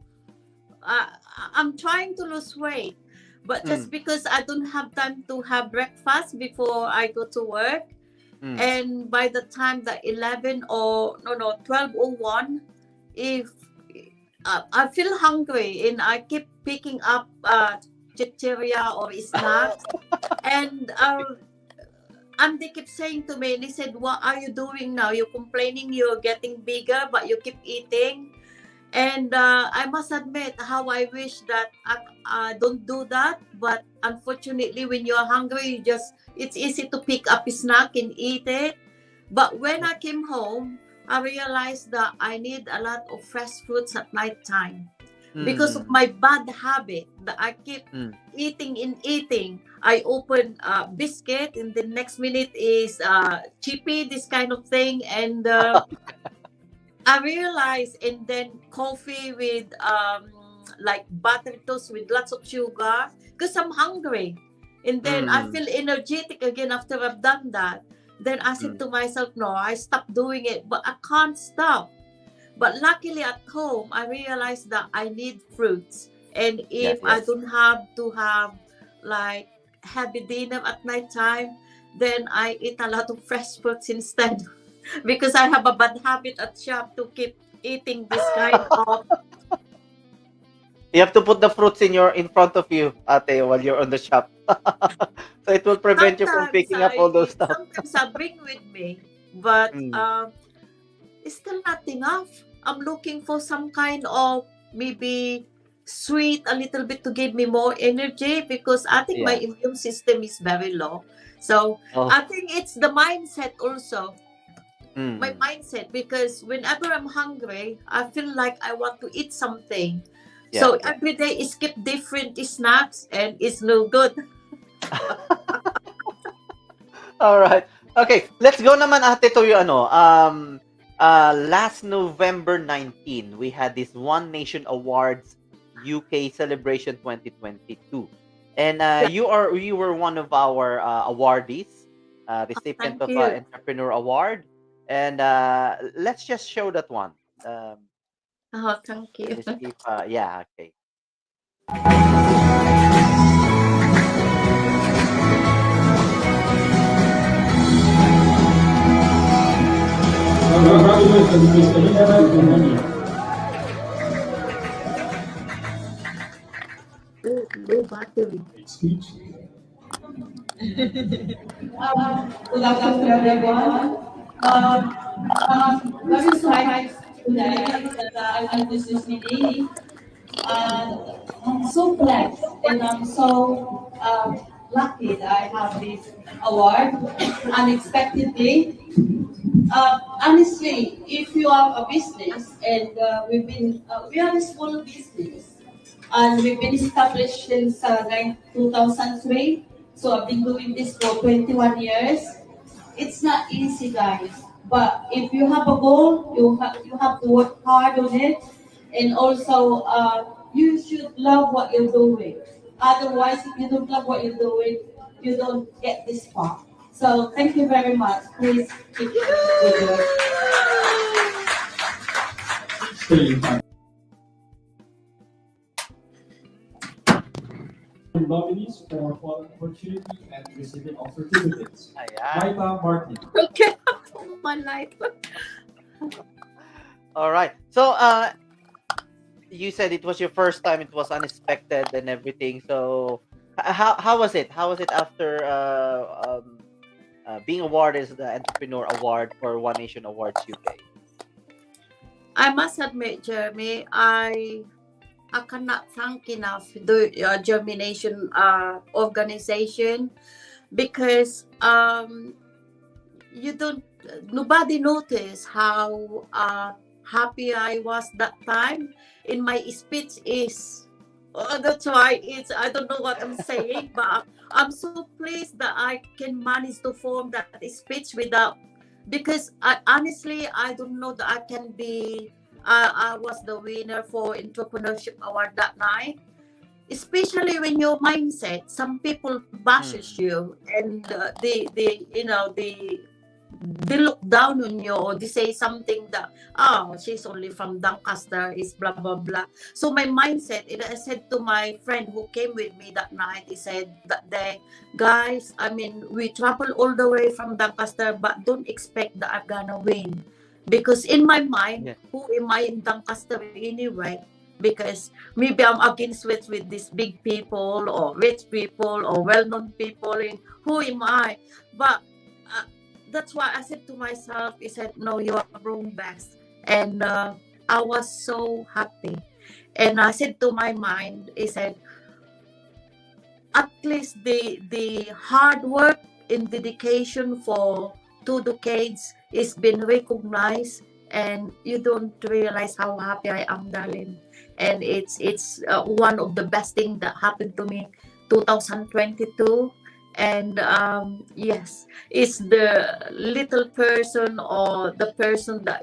lose weight. But just because I don't have time to have breakfast before I go to work, and by the time that 12:01, if I feel hungry and I keep picking up chicheria or snacks, and they keep saying to me, they said, "What are you doing now? You're complaining you're getting bigger, but you keep eating." And I must admit how I wish that I don't do that. But unfortunately, when you're hungry, it's easy to pick up a snack and eat it. But when I came home, I realized that I need a lot of fresh fruits at night time. Because of my bad habit that I keep eating. I open a biscuit and the next minute is chippy, this kind of thing. And I realized, and then coffee with like butter toast with lots of sugar because I'm hungry. And then I feel energetic again after I've done that. Then I said to myself, no, I stopped doing it, but I can't stop. But luckily at home, I realized that I need fruits. And if I don't have to have like heavy dinner at night time, then I eat a lot of fresh fruits instead. Because I have a bad habit at shop to keep eating this kind of. You have to put the fruits in front of you, Ate, while you're on the shop. So it will prevent you from picking up all those stuff. Sometimes I bring with me, but it's still not enough. I'm looking for some kind of maybe sweet a little bit to give me more energy because I think my immune system is very low. So I think it's the mindset also. My mindset, because whenever I'm hungry, I feel like I want to eat something. So every day I skip different snacks and it's no good. All right. Okay, let's go naman ate to yung last November 19, we had this One Nation Awards UK Celebration 2022. And you were one of our awardees, recipient of Entrepreneur Award. And let's just show that one. Thank you. Yeah, okay. Low battery. Good afternoon, everyone. Very surprised today that I was this meeting. I'm so blessed and I'm so lucky that I have this award unexpectedly. Honestly, if you are a business and we are a small business, And we've been established since 2003. So I've been doing this for 21 years. It's not easy, guys. But if you have a goal, you have to work hard on it, and also you should love what you're doing. Otherwise, if you don't love what you're doing, you don't get this far. So thank you very much. Please keep it. Nominees for opportunity and receiving of certificates. Ayan. Maita Martin. Okay. My life. All right. So, you said it was your first time. It was unexpected and everything. So, how was it? How was it after being awarded as the Entrepreneur Award for One Nation Awards UK? I must admit, Jeremy, I cannot thank enough the JhermiNATION organization, because nobody noticed how happy I was that time. In my speech is that's why I don't know what I'm saying, but I'm so pleased that I can manage to form that speech without, because honestly I don't know that I can be I was the winner for entrepreneurship award that night, especially when your mindset, some people bashes you, and they look down on you, or they say something that, oh, she's only from Doncaster, is blah blah blah. So my mindset, I said to my friend who came with me that night, he said that day, guys, I mean, we travel all the way from Doncaster, but don't expect that I'm gonna win, because in my mind, who am I in Doncaster anyway? Because maybe I'm against with these big people or rich people or well-known people, and who am I? But that's why I said to myself, he said, no, you are wrong, Bess. And I was so happy. And I said to my mind, he said, at least the hard work and dedication for 2 decades is been recognized, and you don't realize how happy I am, darling. And it's one of the best things that happened to me 2022. And yes, it's the little person, or the person that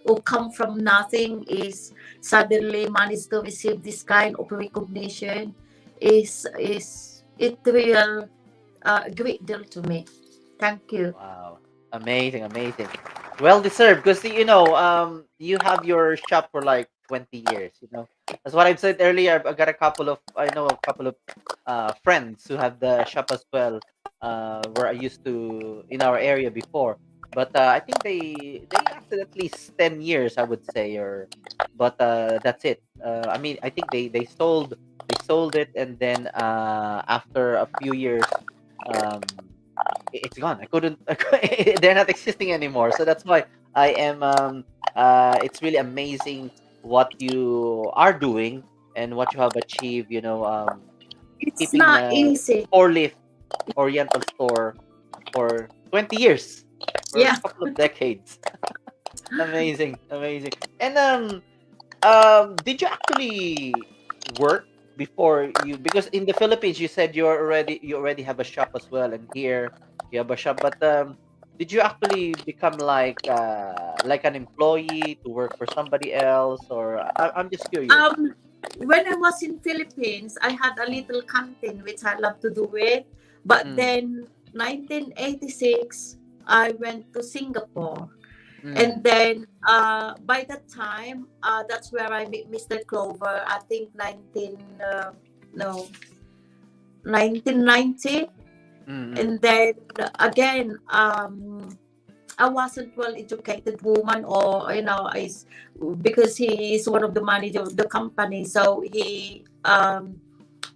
who come from nothing is suddenly managed to receive this kind of recognition. Is it real great deal to me. Thank you. Wow, amazing, amazing. Well deserved, because you have your shop for like 20 years. That's what I've said earlier. I got I know a couple of friends who have the shop as well. Where I used to in our area before, but I think they lasted at least 10 years, I would say, but that's it. I mean, I think they sold it, and then after a few years, um, it's gone. They're not existing anymore. So that's why I am. It's really amazing what you are doing and what you have achieved. It's Keeping not the easy. four-leaf Oriental store for 20 years, for a couple of decades. Amazing, amazing. And did you actually work before you? Because in the Philippines, you said you already have a shop as well, and here you have a shop. But did you actually become like an employee to work for somebody else, or I'm just curious. When I was in Philippines, I had a little canteen which I love to do it. But then 1986, I went to Singapore. And then by that time, that's where I met Mr. Clover. I think 1990. And then again, I wasn't well-educated woman, or because he is one of the manager of the company. So he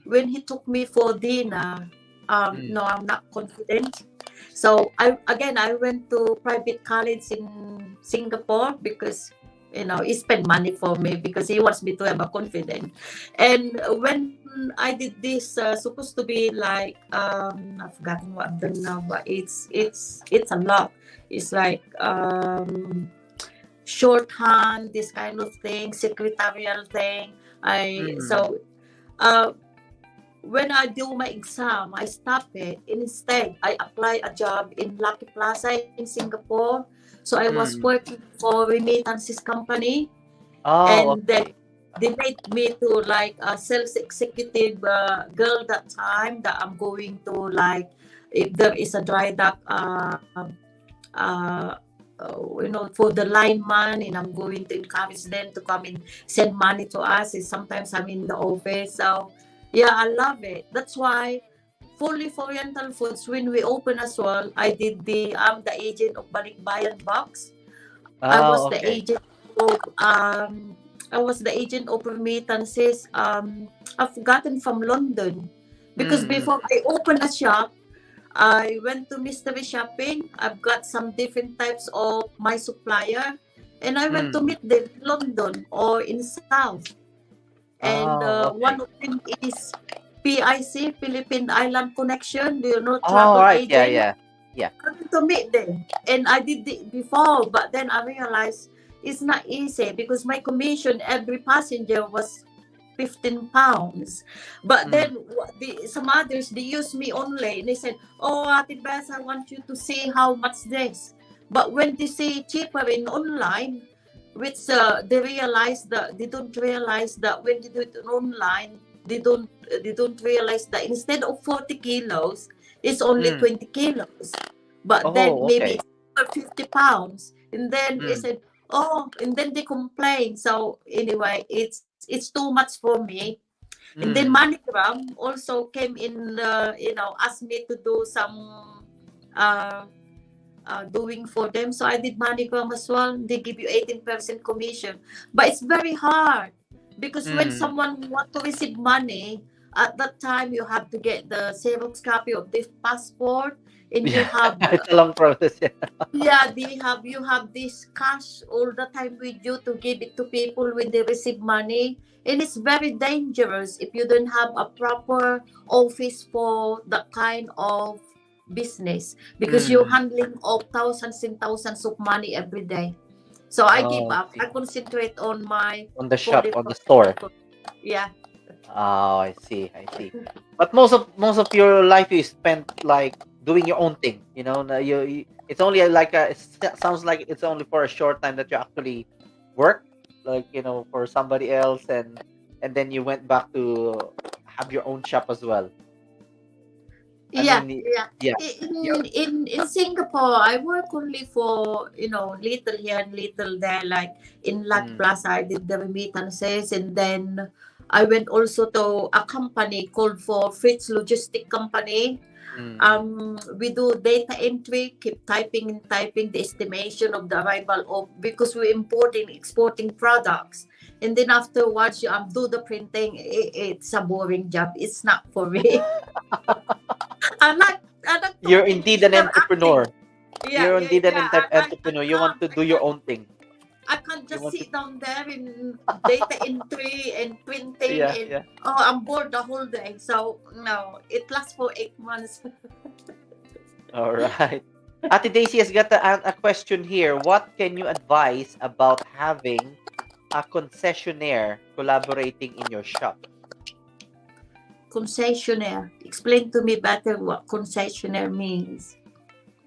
when he took me for dinner, no, I'm not confident. So I went to private college in Singapore, because he spent money for me, because he wants me to have a confidence. And when I did this, supposed to be like I've forgotten what I've done now, but it's a lot. It's like shorthand, this kind of thing, secretarial thing. So uh, when I do my exam, I stop it. Instead, I apply a job in Lucky Plaza in Singapore. So I was Mm. working for remittances company, Oh, and then okay. they made me to like a sales executive girl that time, that I'm going to like, if there is a dry dock, uh, for the lineman, and I'm going to encourage them to come and send money to us. And sometimes I'm in the office. So yeah, I love it. That's why Fully Oriental Foods, when we open as well, I'm the agent of Balikbayan Box. I was Oh, the okay. agent of remittances. I've gotten from London, because Mm. before I opened a shop, I went to mystery shopping. I've got some different types of my supplier, and I went to Mm. meet them in London or in South. And Oh, one okay. of them is PIC, Philippine Island Connection. Do you know, All travel right. Yeah, agent? yeah. Yeah. I went to meet them, and I did it before, but then I realized it's not easy, because my commission every passenger was 15 pounds. But Mm. then some others, they use me only. And they said, oh, Ate Bess, I want you to see how much this. But when they see cheaper in online, which they don't realize that when they do it online, they don't realize that instead of 40 kilos, it's only Mm. 20 kilos. But then Oh, maybe okay. it's 50 pounds. And then they Mm. said, oh, and then they complain. So anyway, it's too much for me. And then Mm. MoneyGram also came in, asked me to do some uh, doing for them. So I did MoneyGram as well. They give you 18% commission, but it's very hard, because when Mm. someone want to receive money, at that time you have to get the Xerox copy of this passport, and you Yeah. have It's a long process. Yeah. yeah, you have this cash all the time with you to give it to people when they receive money. And it's very dangerous if you don't have a proper office for that kind of business, because you're Mm. handling of thousands and thousands of money every day. So I give Oh, I up. see. I concentrate on my On the shop, fully on the professional store. food. Yeah. Oh, I see. I see. But most of your life is spent like doing your own thing. It's only like sounds like it's only for a short time that you actually work, like for somebody else, and then you went back to have your own shop as well. I Yeah, mean, yeah. yeah, yeah. In Singapore, I work only for little here and little there. Like in Lat Mm, Plaza, I did the remittances, and then I went also to a company called for Fritz Logistic Company. mm, We do data entry, keep typing and typing the estimation of the arrival of, because we're importing, exporting products. And then afterwards, you do the printing. It's a boring job. It's not for me. I like You're talking, indeed an interacting. entrepreneur. Yeah, You're yeah, indeed an yeah. I entrepreneur. You want can't. to I do your can't. own thing. I can't You just want to, sit down there in data entry and printing, yeah, and yeah. I'm bored the whole day. So no, it lasts for 8 months. All right. Ate Daisy has got a question here. What can you advise about having a concessionaire collaborating in your shop? Concessionaire. Explain to me better what concessionaire means.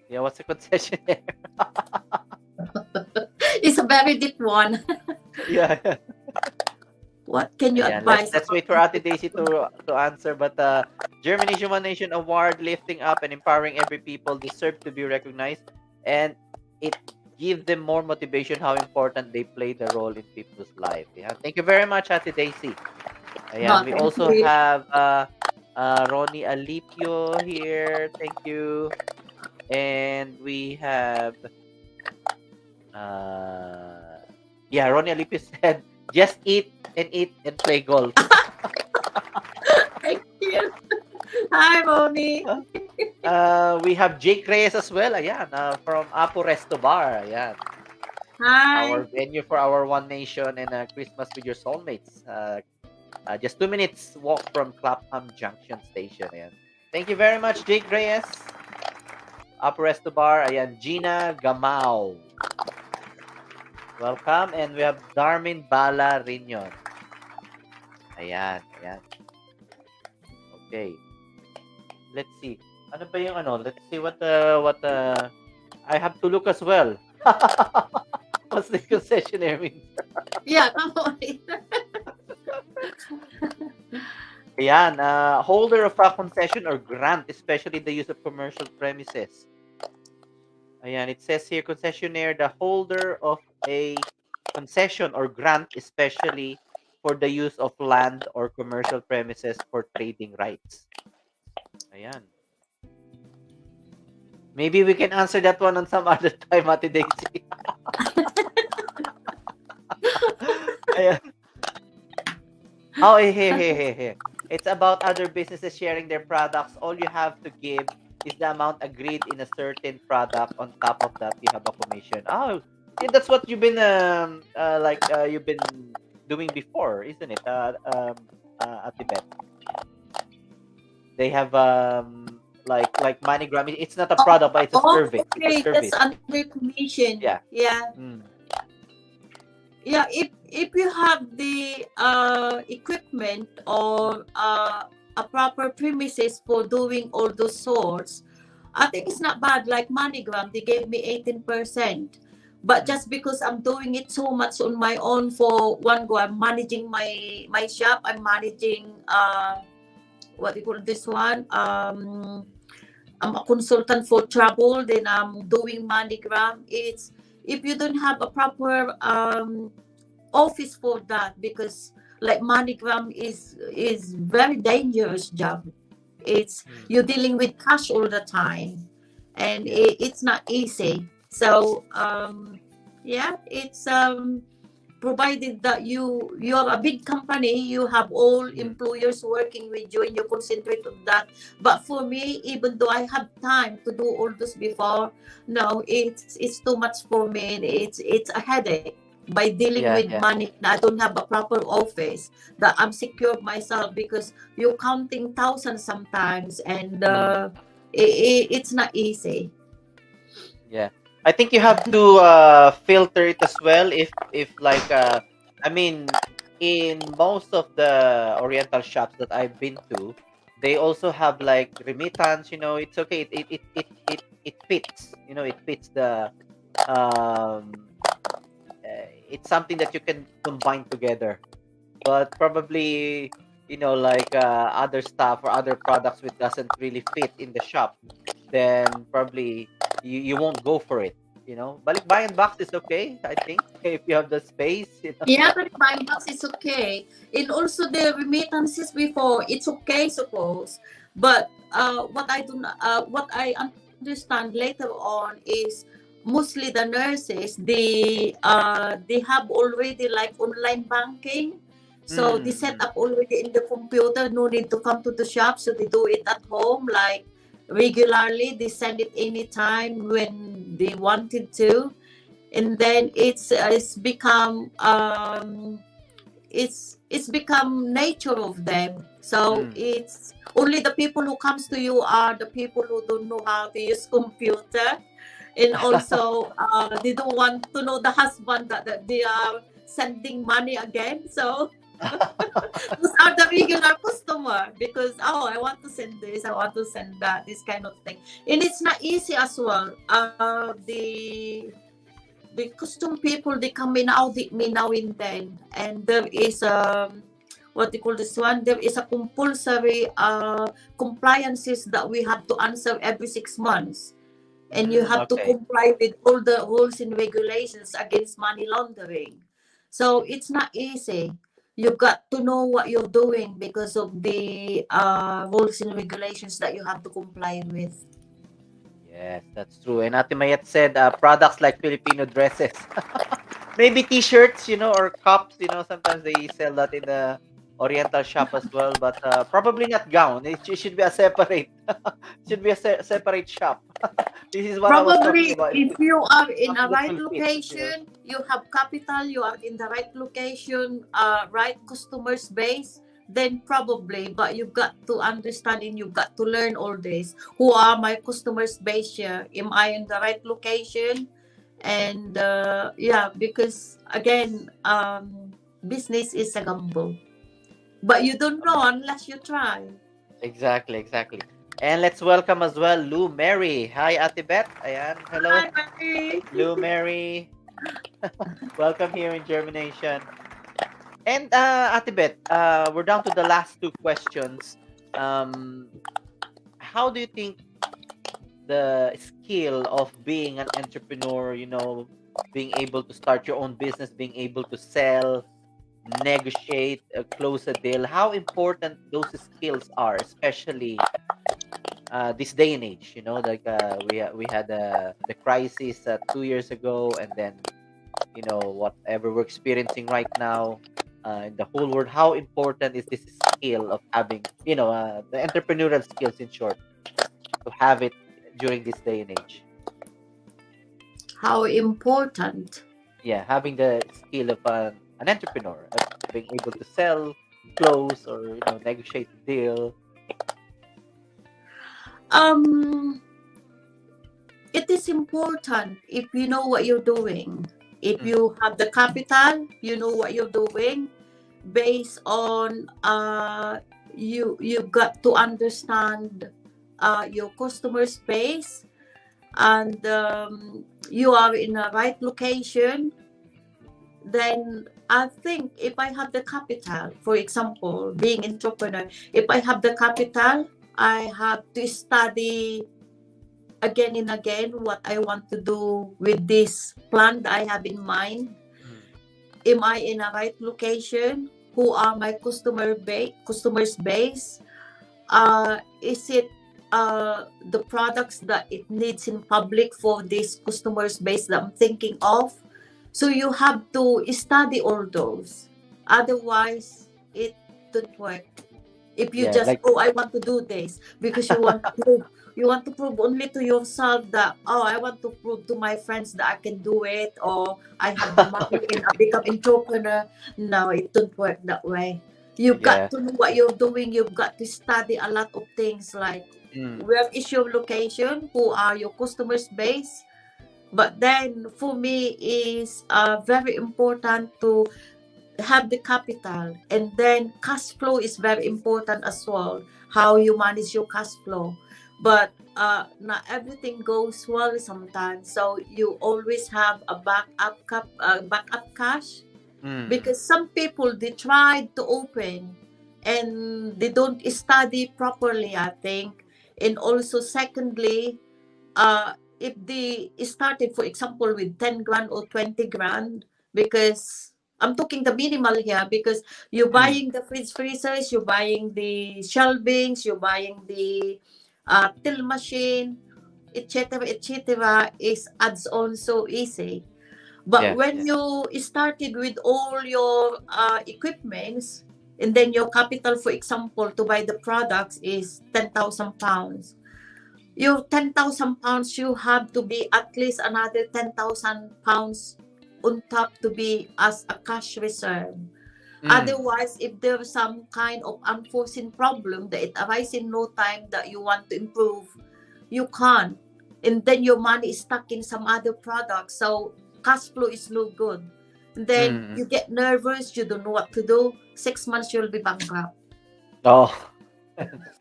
Yeah, what's a concessionaire? It's a very deep one. Yeah, yeah. What can you Ayan, let's advise let's about? wait for Ate Daisy to answer. But JhermiNATION One Nation Award, lifting up and empowering every people, deserve to be recognized, and it gives them more motivation how important they play the role in people's life. Yeah, thank you very much, Ate Daisy. No, Ayan, we thank also you. have Ronnie Alipio here. Thank you. And we have yeah, Ronnie Alipio said, just eat and play golf. Thank you. Hi, Bonnie. We have Jake Reyes as well. Ayan, from Apo Resto Bar. Ayan. Hi. Our venue for our One Nation and Christmas with your soulmates. Just 2 minutes walk from Clapham Junction Station. Ayan. Thank you very much, Jake Reyes. Apo Resto Bar. Ayan, Gina Gamao. Welcome. And we have Darmin Bala Rinion. Ayan, ayan. Okay. Let's see. Ano ba yung ano? Let's see what I have to look as well. What's the concessionaire mean? Yeah, come on. Ayan, holder of a concession or grant, especially the use of commercial premises. Ayan, it says here, concessionaire, the holder of a concession or grant, especially for the use of land or commercial premises for trading rights. Ayan. Maybe we can answer that one on some other time, Ate Daisy. Ayan. Oh, hey. It's about other businesses sharing their products. All you have to give is the amount agreed in a certain product. On top of that, you have a commission. Oh, see, that's what you've been you've been doing before, isn't it? Ate Beth. They have like MoneyGram. It's not a product, but it's a service. Okay, It's a service. that's under commission. Yeah. Yeah. Yeah, if you have the equipment or a proper premises for doing all those sorts, I think it's not bad. Like MoneyGram, they gave me 18%. But just because I'm doing it so much on my own for one go, I'm managing my shop. I'm managing what do you call this one? I'm a consultant for travel. Then I'm doing MoneyGram. It's if you don't have a proper office for that, because like MoneyGram is very dangerous job. It's you're dealing with cash all the time, and it's not easy. So it's provided that you're a big company, you have all employers working with you and you concentrate on that. But for me, even though I have time to do all this before, no, it's too much for me. It's a headache by dealing with money. I don't have a proper office that I'm secure myself, because you're counting thousands sometimes, and it's not easy. Yeah. I think you have to filter it as well. If like I mean, in most of the Oriental shops that I've been to, they also have like remittance. It's okay. It fits. It fits the it's something that you can combine together. But probably like other stuff or other products which doesn't really fit in the shop, then probably you won't go for it. Balik buy and box is okay, I think, if you have the space. Yeah, but buying box is okay. And also the remittances before, it's okay, suppose. But what I understand later on is mostly the nurses, they have already like online banking. So they set up already in the computer, no need to come to the shop. So they do it at home, like regularly. They send it anytime when they wanted to. And then it's become it's become nature of them. So it's only the people who comes to you are the people who don't know how to use computer, and also they don't want to know the husband that they are sending money again. So those are the regular customer, because I want to send this, I want to send that, this kind of thing. And it's not easy as well. The custom people, they come in audit me now and then, and there is what they call this one, there is a compulsory compliances that we have to answer every 6 months, and you have to comply with all the rules and regulations against money laundering. So it's not easy. You got to know what you're doing because of the rules and regulations that you have to comply with. Yes, that's true. And Ate Mayet said products like Filipino dresses. Maybe t-shirts, or cups, sometimes they sell that in the Oriental shop as well, but probably not gown. It should be a separate separate shop. This is what I was talking Probably about. if you are in a Something that right will fit, location, you have capital, you are in the right location, right customers base, then probably. But you've got to understand and you've got to learn all this. Who are my customers base here? Am I in the right location? And because again, business is a gamble, but you don't know unless you try. Exactly, exactly. And let's welcome as well Lou Mary. Hi, Ate Beth. Ayan, hello, Hi, Mary. Lou Mary. Welcome here in Germination. And Ate Beth, we're down to the last two questions. Um, how do you think the skill of being an entrepreneur, being able to start your own business, being able to sell, negotiate, close a deal, how important those skills are, especially this day and age? Like we had the crisis 2 years ago, and then whatever we're experiencing right now in the whole world. How important is this skill of having the entrepreneurial skills, in short, to have it during this day and age? How important? Yeah, having the skill of an entrepreneur, being able to sell, close, or negotiate a deal. Um, it is important if you know what you're doing. If you have the capital, you know what you're doing. Based on you've got to understand your customer space, and you are in the right location. Then I think if I have the capital, for example, being entrepreneur, if I have the capital, I have to study again and again what I want to do with this plan that I have in mind. Am I in a right location? Who are my customers base? Is it the products that it needs in public for this customers base that I'm thinking of? So you have to study all those. Otherwise, it don't work. If you Yeah, just, like oh, I want to do this because you want to prove only to yourself that, oh, I want to prove to my friends that I can do it, or I have the money and I become entrepreneur. No, it don't work that way. You've yeah. got to know what you're doing. You've got to study a lot of things like where is your location, who are your customers base. But then for me is very important to have the capital, and then cash flow is very important as well, how you manage your cash flow. But not everything goes well sometimes, so you always have a backup cash, because some people they try to open and they don't study properly, I think. And also secondly, if they started, for example, with 10 grand or 20 grand, because I'm talking the minimal here, because you're buying the freezers, you're buying the shelvings, you're buying the till machine, etc., is adds on so easy. But when you started with all your equipments, and then your capital, for example, to buy the products is 10,000 pounds, your 10,000 pounds, you have to be at least another 10,000 pounds on top to be as a cash reserve. Otherwise, if there's some kind of unforeseen problem that it arises in no time that you want to improve, you can't. And then your money is stuck in some other product. So cash flow is no good. And then you get nervous, you don't know what to do. 6 months, you'll be bankrupt. Oh,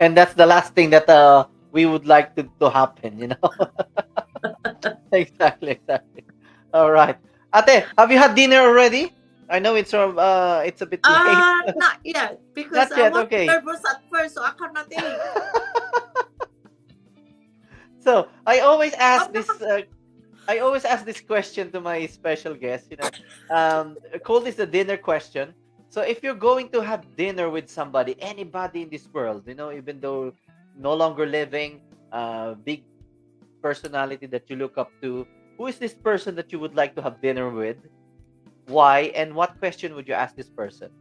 and that's the last thing that we would like to happen. Exactly. All right. Ate, have you had dinner already? I know it's it's a bit late. Not yet, because Not I yet, was okay. nervous at first, so I cannot eat. So I always ask this. I always ask this question to my special guests. Call this the dinner question. So if you're going to have dinner with somebody, anybody in this world, even though no longer living, big personality that you look up to, who is this person that you would like to have dinner with? Why? And what question would you ask this person?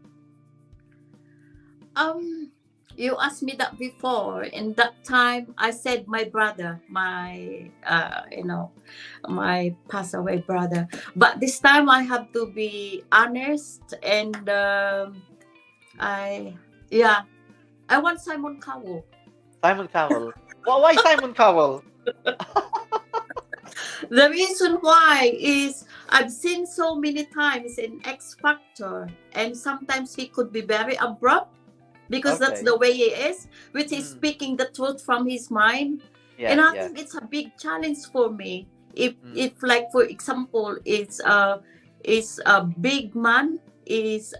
You asked me that before, and that time I said my brother, my my passed away brother. But this time I have to be honest, and I want Simon Cowell. Simon Cowell. Well, why Simon Cowell? The reason why is I've seen so many times in X Factor, and sometimes he could be very abrupt, because that's Okay. the way he is, which is Mm. speaking the truth from his mind. Yes, And I yes. think it's a big challenge for me. Mm. If like for example, it's a big man is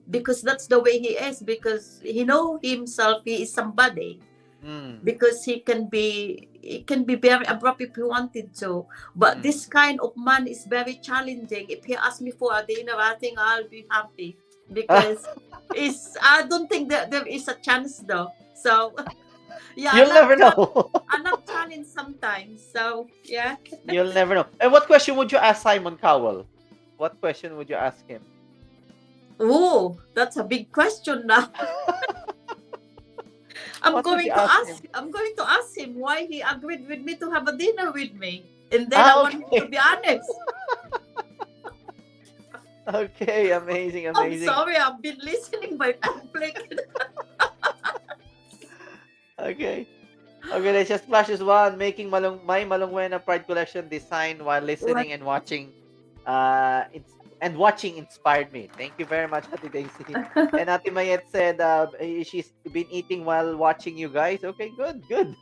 because that's the way he is, because he know himself he is somebody, Mm. because he can be very abrupt if he wanted to. But Mm. this kind of man is very challenging. If he asks me for a dinner, I think I'll be happy, because I don't think that there is a chance though. So yeah, You'll never know. I love challenge sometimes. So yeah. You'll never know. And what question would you ask Simon Cowell? What question would you ask him? Oh, that's a big question now. I'm What would going you to ask ask. him? I'm going to ask him why he agreed with me to have a dinner with me, and then I want him to Okay. be honest. Okay, amazing, I'm amazing. sorry, I've been listening by public. Okay. Okay, let's just flash this one. Making my Malungwena Pride Collection design while listening and watching watching inspired me. Thank you very much, Ate Daisy. And Ate Mayet said she's been eating while watching you guys. Okay, good, good.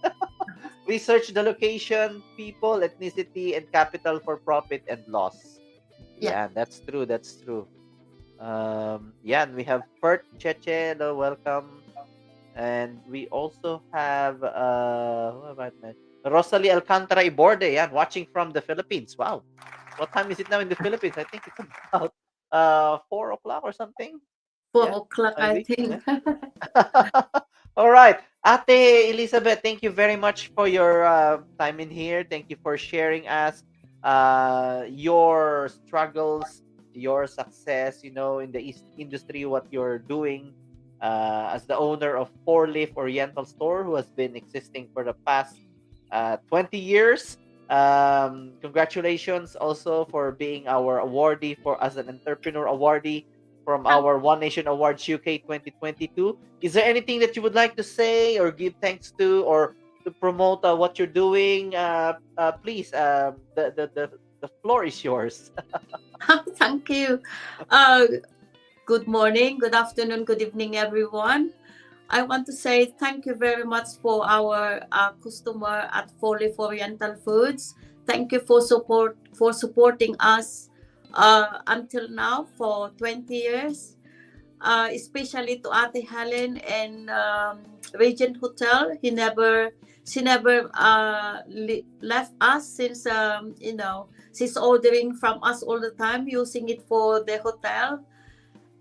Research the location, people, ethnicity, and capital for profit and loss. Yeah, that's true. That's true. Yeah, and we have Fert Cheche. Hello, welcome. And we also have who have I met? Rosalie Alcantara Iborde, yeah, watching from the Philippines. Wow. What time is it now in the Philippines? I think it's about 4 o'clock or something. 4 o'clock, I Maybe. think. All right. Ate Elizabeth, thank you very much for your time in here. Thank you for sharing us your struggles, your success, in the industry, what you're doing as the owner of Four Leaf Oriental Store, who has been existing for the past 20 years. Congratulations also for being our awardee as an entrepreneur awardee from our One Nation Awards UK 2022. Is there anything that you would like to say or give thanks to, or to promote what you're doing? Please, the floor is yours. Thank you. Good morning, good afternoon, good evening, everyone. I want to say thank you very much for our customer at Four Leaf Oriental Foods. Thank you for supporting us until now for 20 years. Especially to Ate Helen and Regent Hotel. She never left us since she's ordering from us all the time, using it for the hotel.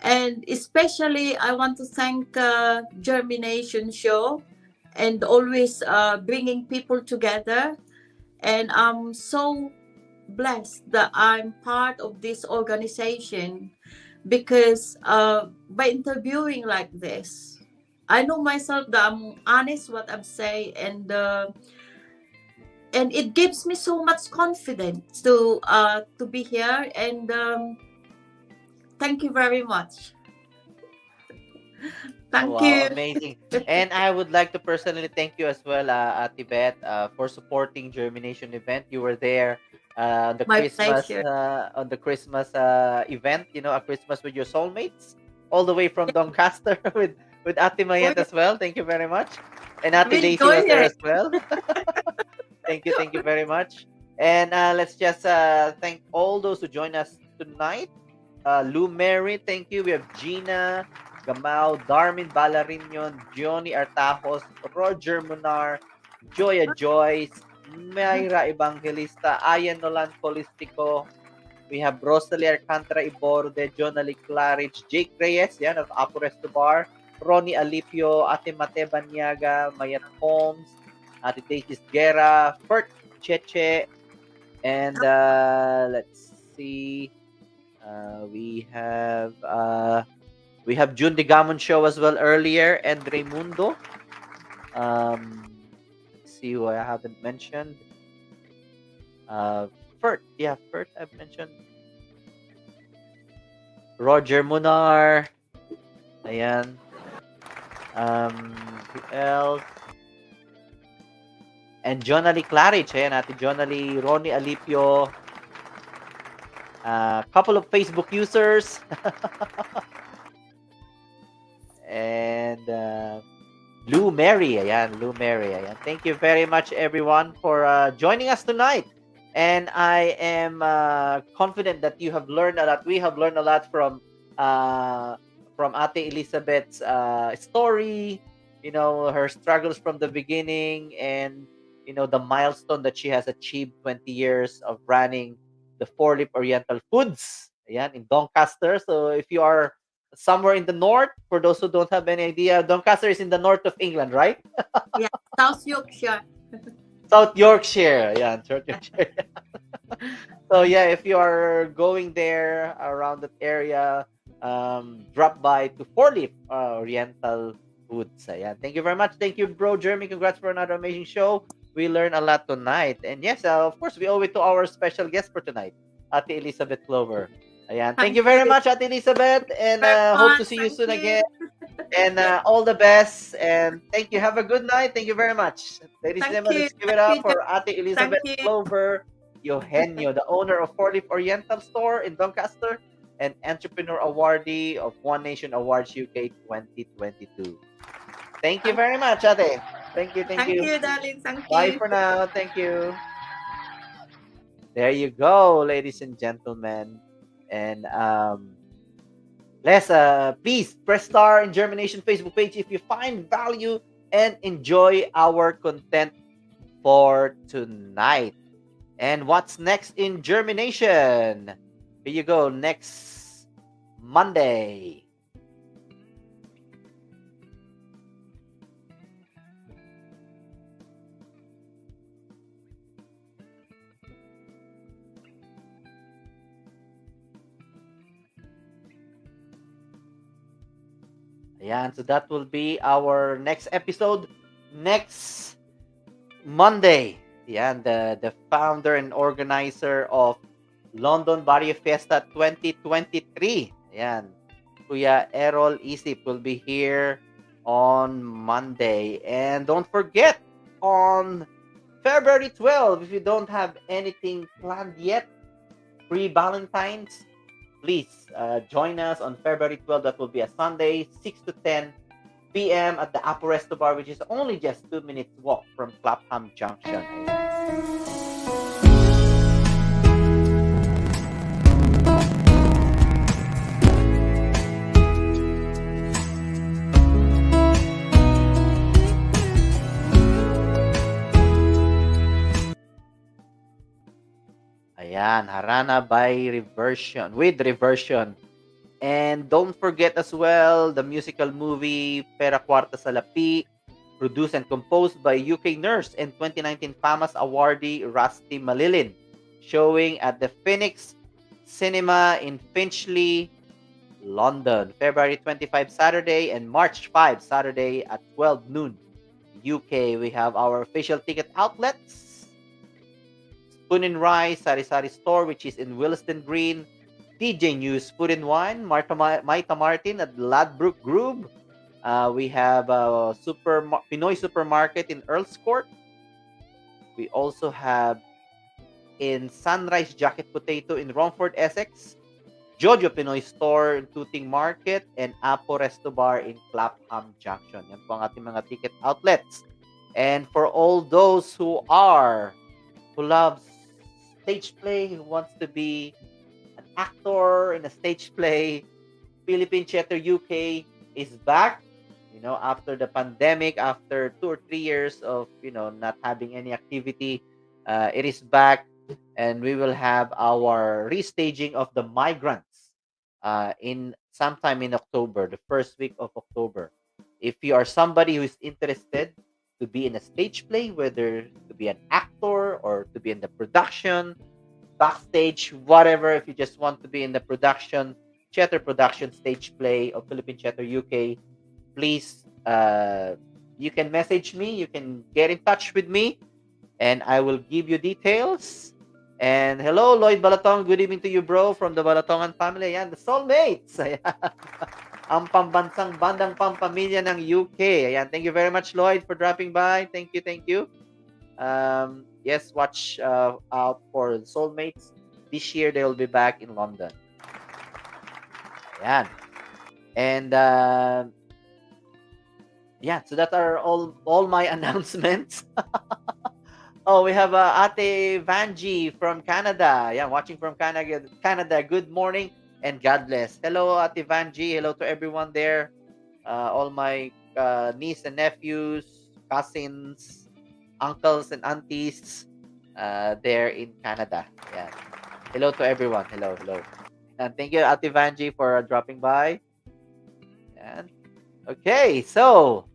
And especially I want to thank JhermiNATION show, and always bringing people together. And I'm so blessed that I'm part of this organization, because by interviewing like this, I know myself that I'm honest what I'm saying, and it gives me so much confidence to be here. And thank you very much. Thank you. Amazing. And I would like to personally thank you as well, Ate Beth, for supporting JhermiNATION event. You were there on the My Christmas pleasure. Event, a Christmas with your soulmates, all the way from Doncaster with Ate Mayet as well. Thank you very much. And Ate We'll Daisy go was there here. as well. Thank you very much. And let's just thank all those who joined us tonight. Lou Mary, thank you. We have Gina, Gamao, Darmin Balarinion, Johnny Artajos, Roger Munar, Joya Joyce, Mayra Evangelista, Ayan Nolan Polistico. We have Rosalie Alcantara Iborde, Jonali Claridge, Jake Reyes, yan, of Apo Bar, Ronnie Alipio, Ate Mate Banyaga, Mayat Holmes, Ate Daisy Guerra, Fert Cheche, and let's see. We have June Digamon show as well earlier, and Raimundo. Let's see who I haven't mentioned. Fert I've mentioned. Roger Munar. Ayan. Who else? And Jonali Claridge. Ayan, Ate Jonali, Ronnie Alipio. Couple of Facebook users. And Lou Mary. Ayan, Lou Mary. Ayan. Thank you very much, everyone, for joining us tonight. And I am confident that you have learned a lot. We have learned a lot from Ate Elizabeth's story, her struggles from the beginning, and the milestone that she has achieved, 20 years of running the Four Leaf Oriental Foods, ayan, in Doncaster. So if you are somewhere in the north, for those who don't have any idea, Doncaster is in the north of England, right? Yeah, South Yorkshire. South Yorkshire. Yeah, South Yorkshire. So yeah, if you are going there around that area, drop by to Four Leaf Oriental Foods. Yeah, thank you very much. Thank you, bro Jeremy. Congrats for another amazing show. We learned a lot tonight. And yes, of course, we owe it to our special guest for tonight, Ate Elizabeth Clover. Ayan. Thank you very much, Ate Elizabeth. And hope to see you soon again. And all the best. And thank you. Have a good night. Thank you very much. Ladies and gentlemen, let's give it up for Ate Elizabeth Clover, Eugenio, the owner of Four Leaf Oriental Store in Doncaster and Entrepreneur Awardee of One Nation Awards UK 2022. Thank you very much, Ate. Thank you. Thank you, darling. Thank Bye you. for now. Thank you. There you go, ladies and gentlemen. And please press star in JhermiNATION Facebook page if you find value and enjoy our content for tonight. And what's next in JhermiNATION? Here you go, next Monday. Ayan, so that will be our next episode next Monday. Ayan, the founder and organizer of London Barrio Fiesta 2023. Ayan, Kuya Errol Isip will be here on Monday. And don't forget, on February 12, if you don't have anything planned yet, pre-Valentine's, please join us on February 12. That will be a Sunday, 6 to 10 p.m. at the Apo Resto Bar, which is only just 2 minutes walk from Clapham Junction. Ayan, Harana with reversion. And don't forget as well the musical movie Pera Kwarta sa Lapi, produced and composed by UK nurse and 2019 FAMAS awardee Rusty Malilin, showing at the Phoenix Cinema in Finchley, London, February 25 Saturday and March 5 Saturday at 12 noon UK. We have our official ticket outlets: Spoon and Rice Sari Sari Store, which is in Willesden Green; TJ News Food and Wine, Maita Martin at Ladbroke Grove. We have Pinoy Supermarket in Earl's Court. We also have in Sunrise Jacket Potato in Romford, Essex; Jojo Pinoy Store in Tooting Market; and Apo Resto Bar in Clapham Junction. Yan po ang ating mga ticket outlets. And for all those who loves stage play, who wants to be an actor in a stage play, Philippine Theatre UK is back. After the pandemic, after 2 or 3 years of not having any activity, it is back, and we will have our restaging of The Migrants in sometime in October, the first week of October. If you are somebody who is interested to be in a stage play, whether to be an actor or to be in the production, backstage, whatever, if you just want to be in the theater production stage play of Philippine Theatre UK, please, you can message me, you can get in touch with me, and I will give you details. And hello, Lloyd Balatong. Good evening to you, bro, from the Balatongan family. Ayan, the soulmates. Ayan. Ang pambansang bandang pampamilya ng UK. Ayan, thank you very much, Lloyd, for dropping by. Thank you. Yes, watch out for the soulmates. This year, they will be back in London. Ayan. And yeah, so that are all my announcements. Oh, we have Ate Vanji from Canada. Yeah, watching from Canada. Canada. Good morning and God bless. Hello, Ate Vanji. Hello to everyone there. All my niece and nephews, cousins, uncles and aunties there in Canada. Yeah. Hello to everyone. Hello, hello. And thank you, Ate Vanji, for dropping by. And okay, so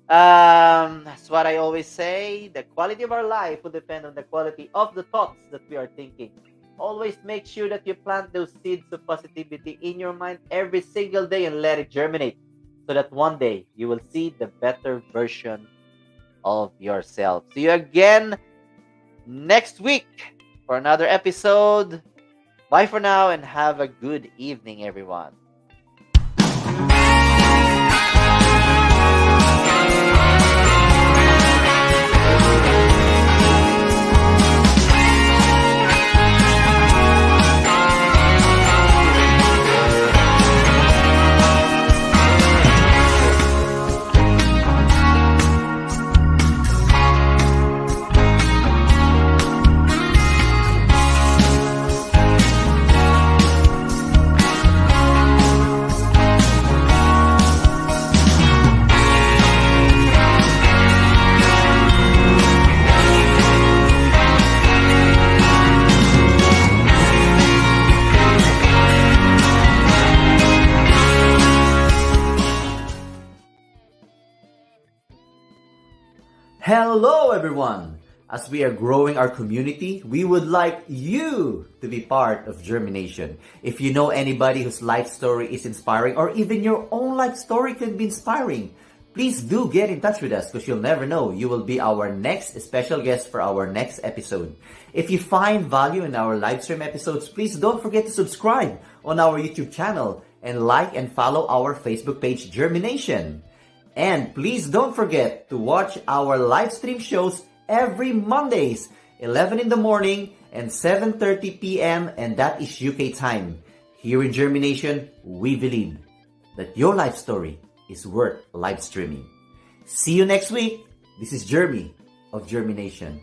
that's what I always say. The quality of our life will depend on the quality of the thoughts that we are thinking. Always make sure that you plant those seeds of positivity in your mind every single day and let it germinate so that one day you will see the better version of yourself. See you again next week for another episode. Bye for now and have a good evening, everyone. Hello everyone! As we are growing our community, we would like you to be part of JhermiNATION. If you know anybody whose life story is inspiring or even your own life story can be inspiring, please do get in touch with us because you'll never know. You will be our next special guest for our next episode. If you find value in our live stream episodes, please don't forget to subscribe on our YouTube channel and like and follow our Facebook page, JhermiNATION. And please don't forget to watch our live stream shows every Mondays, 11 in the morning and 7:30 p.m. and that is UK time. Here in JhermiNATION, we believe that your life story is worth live streaming. See you next week. This is Jeremy of JhermiNATION.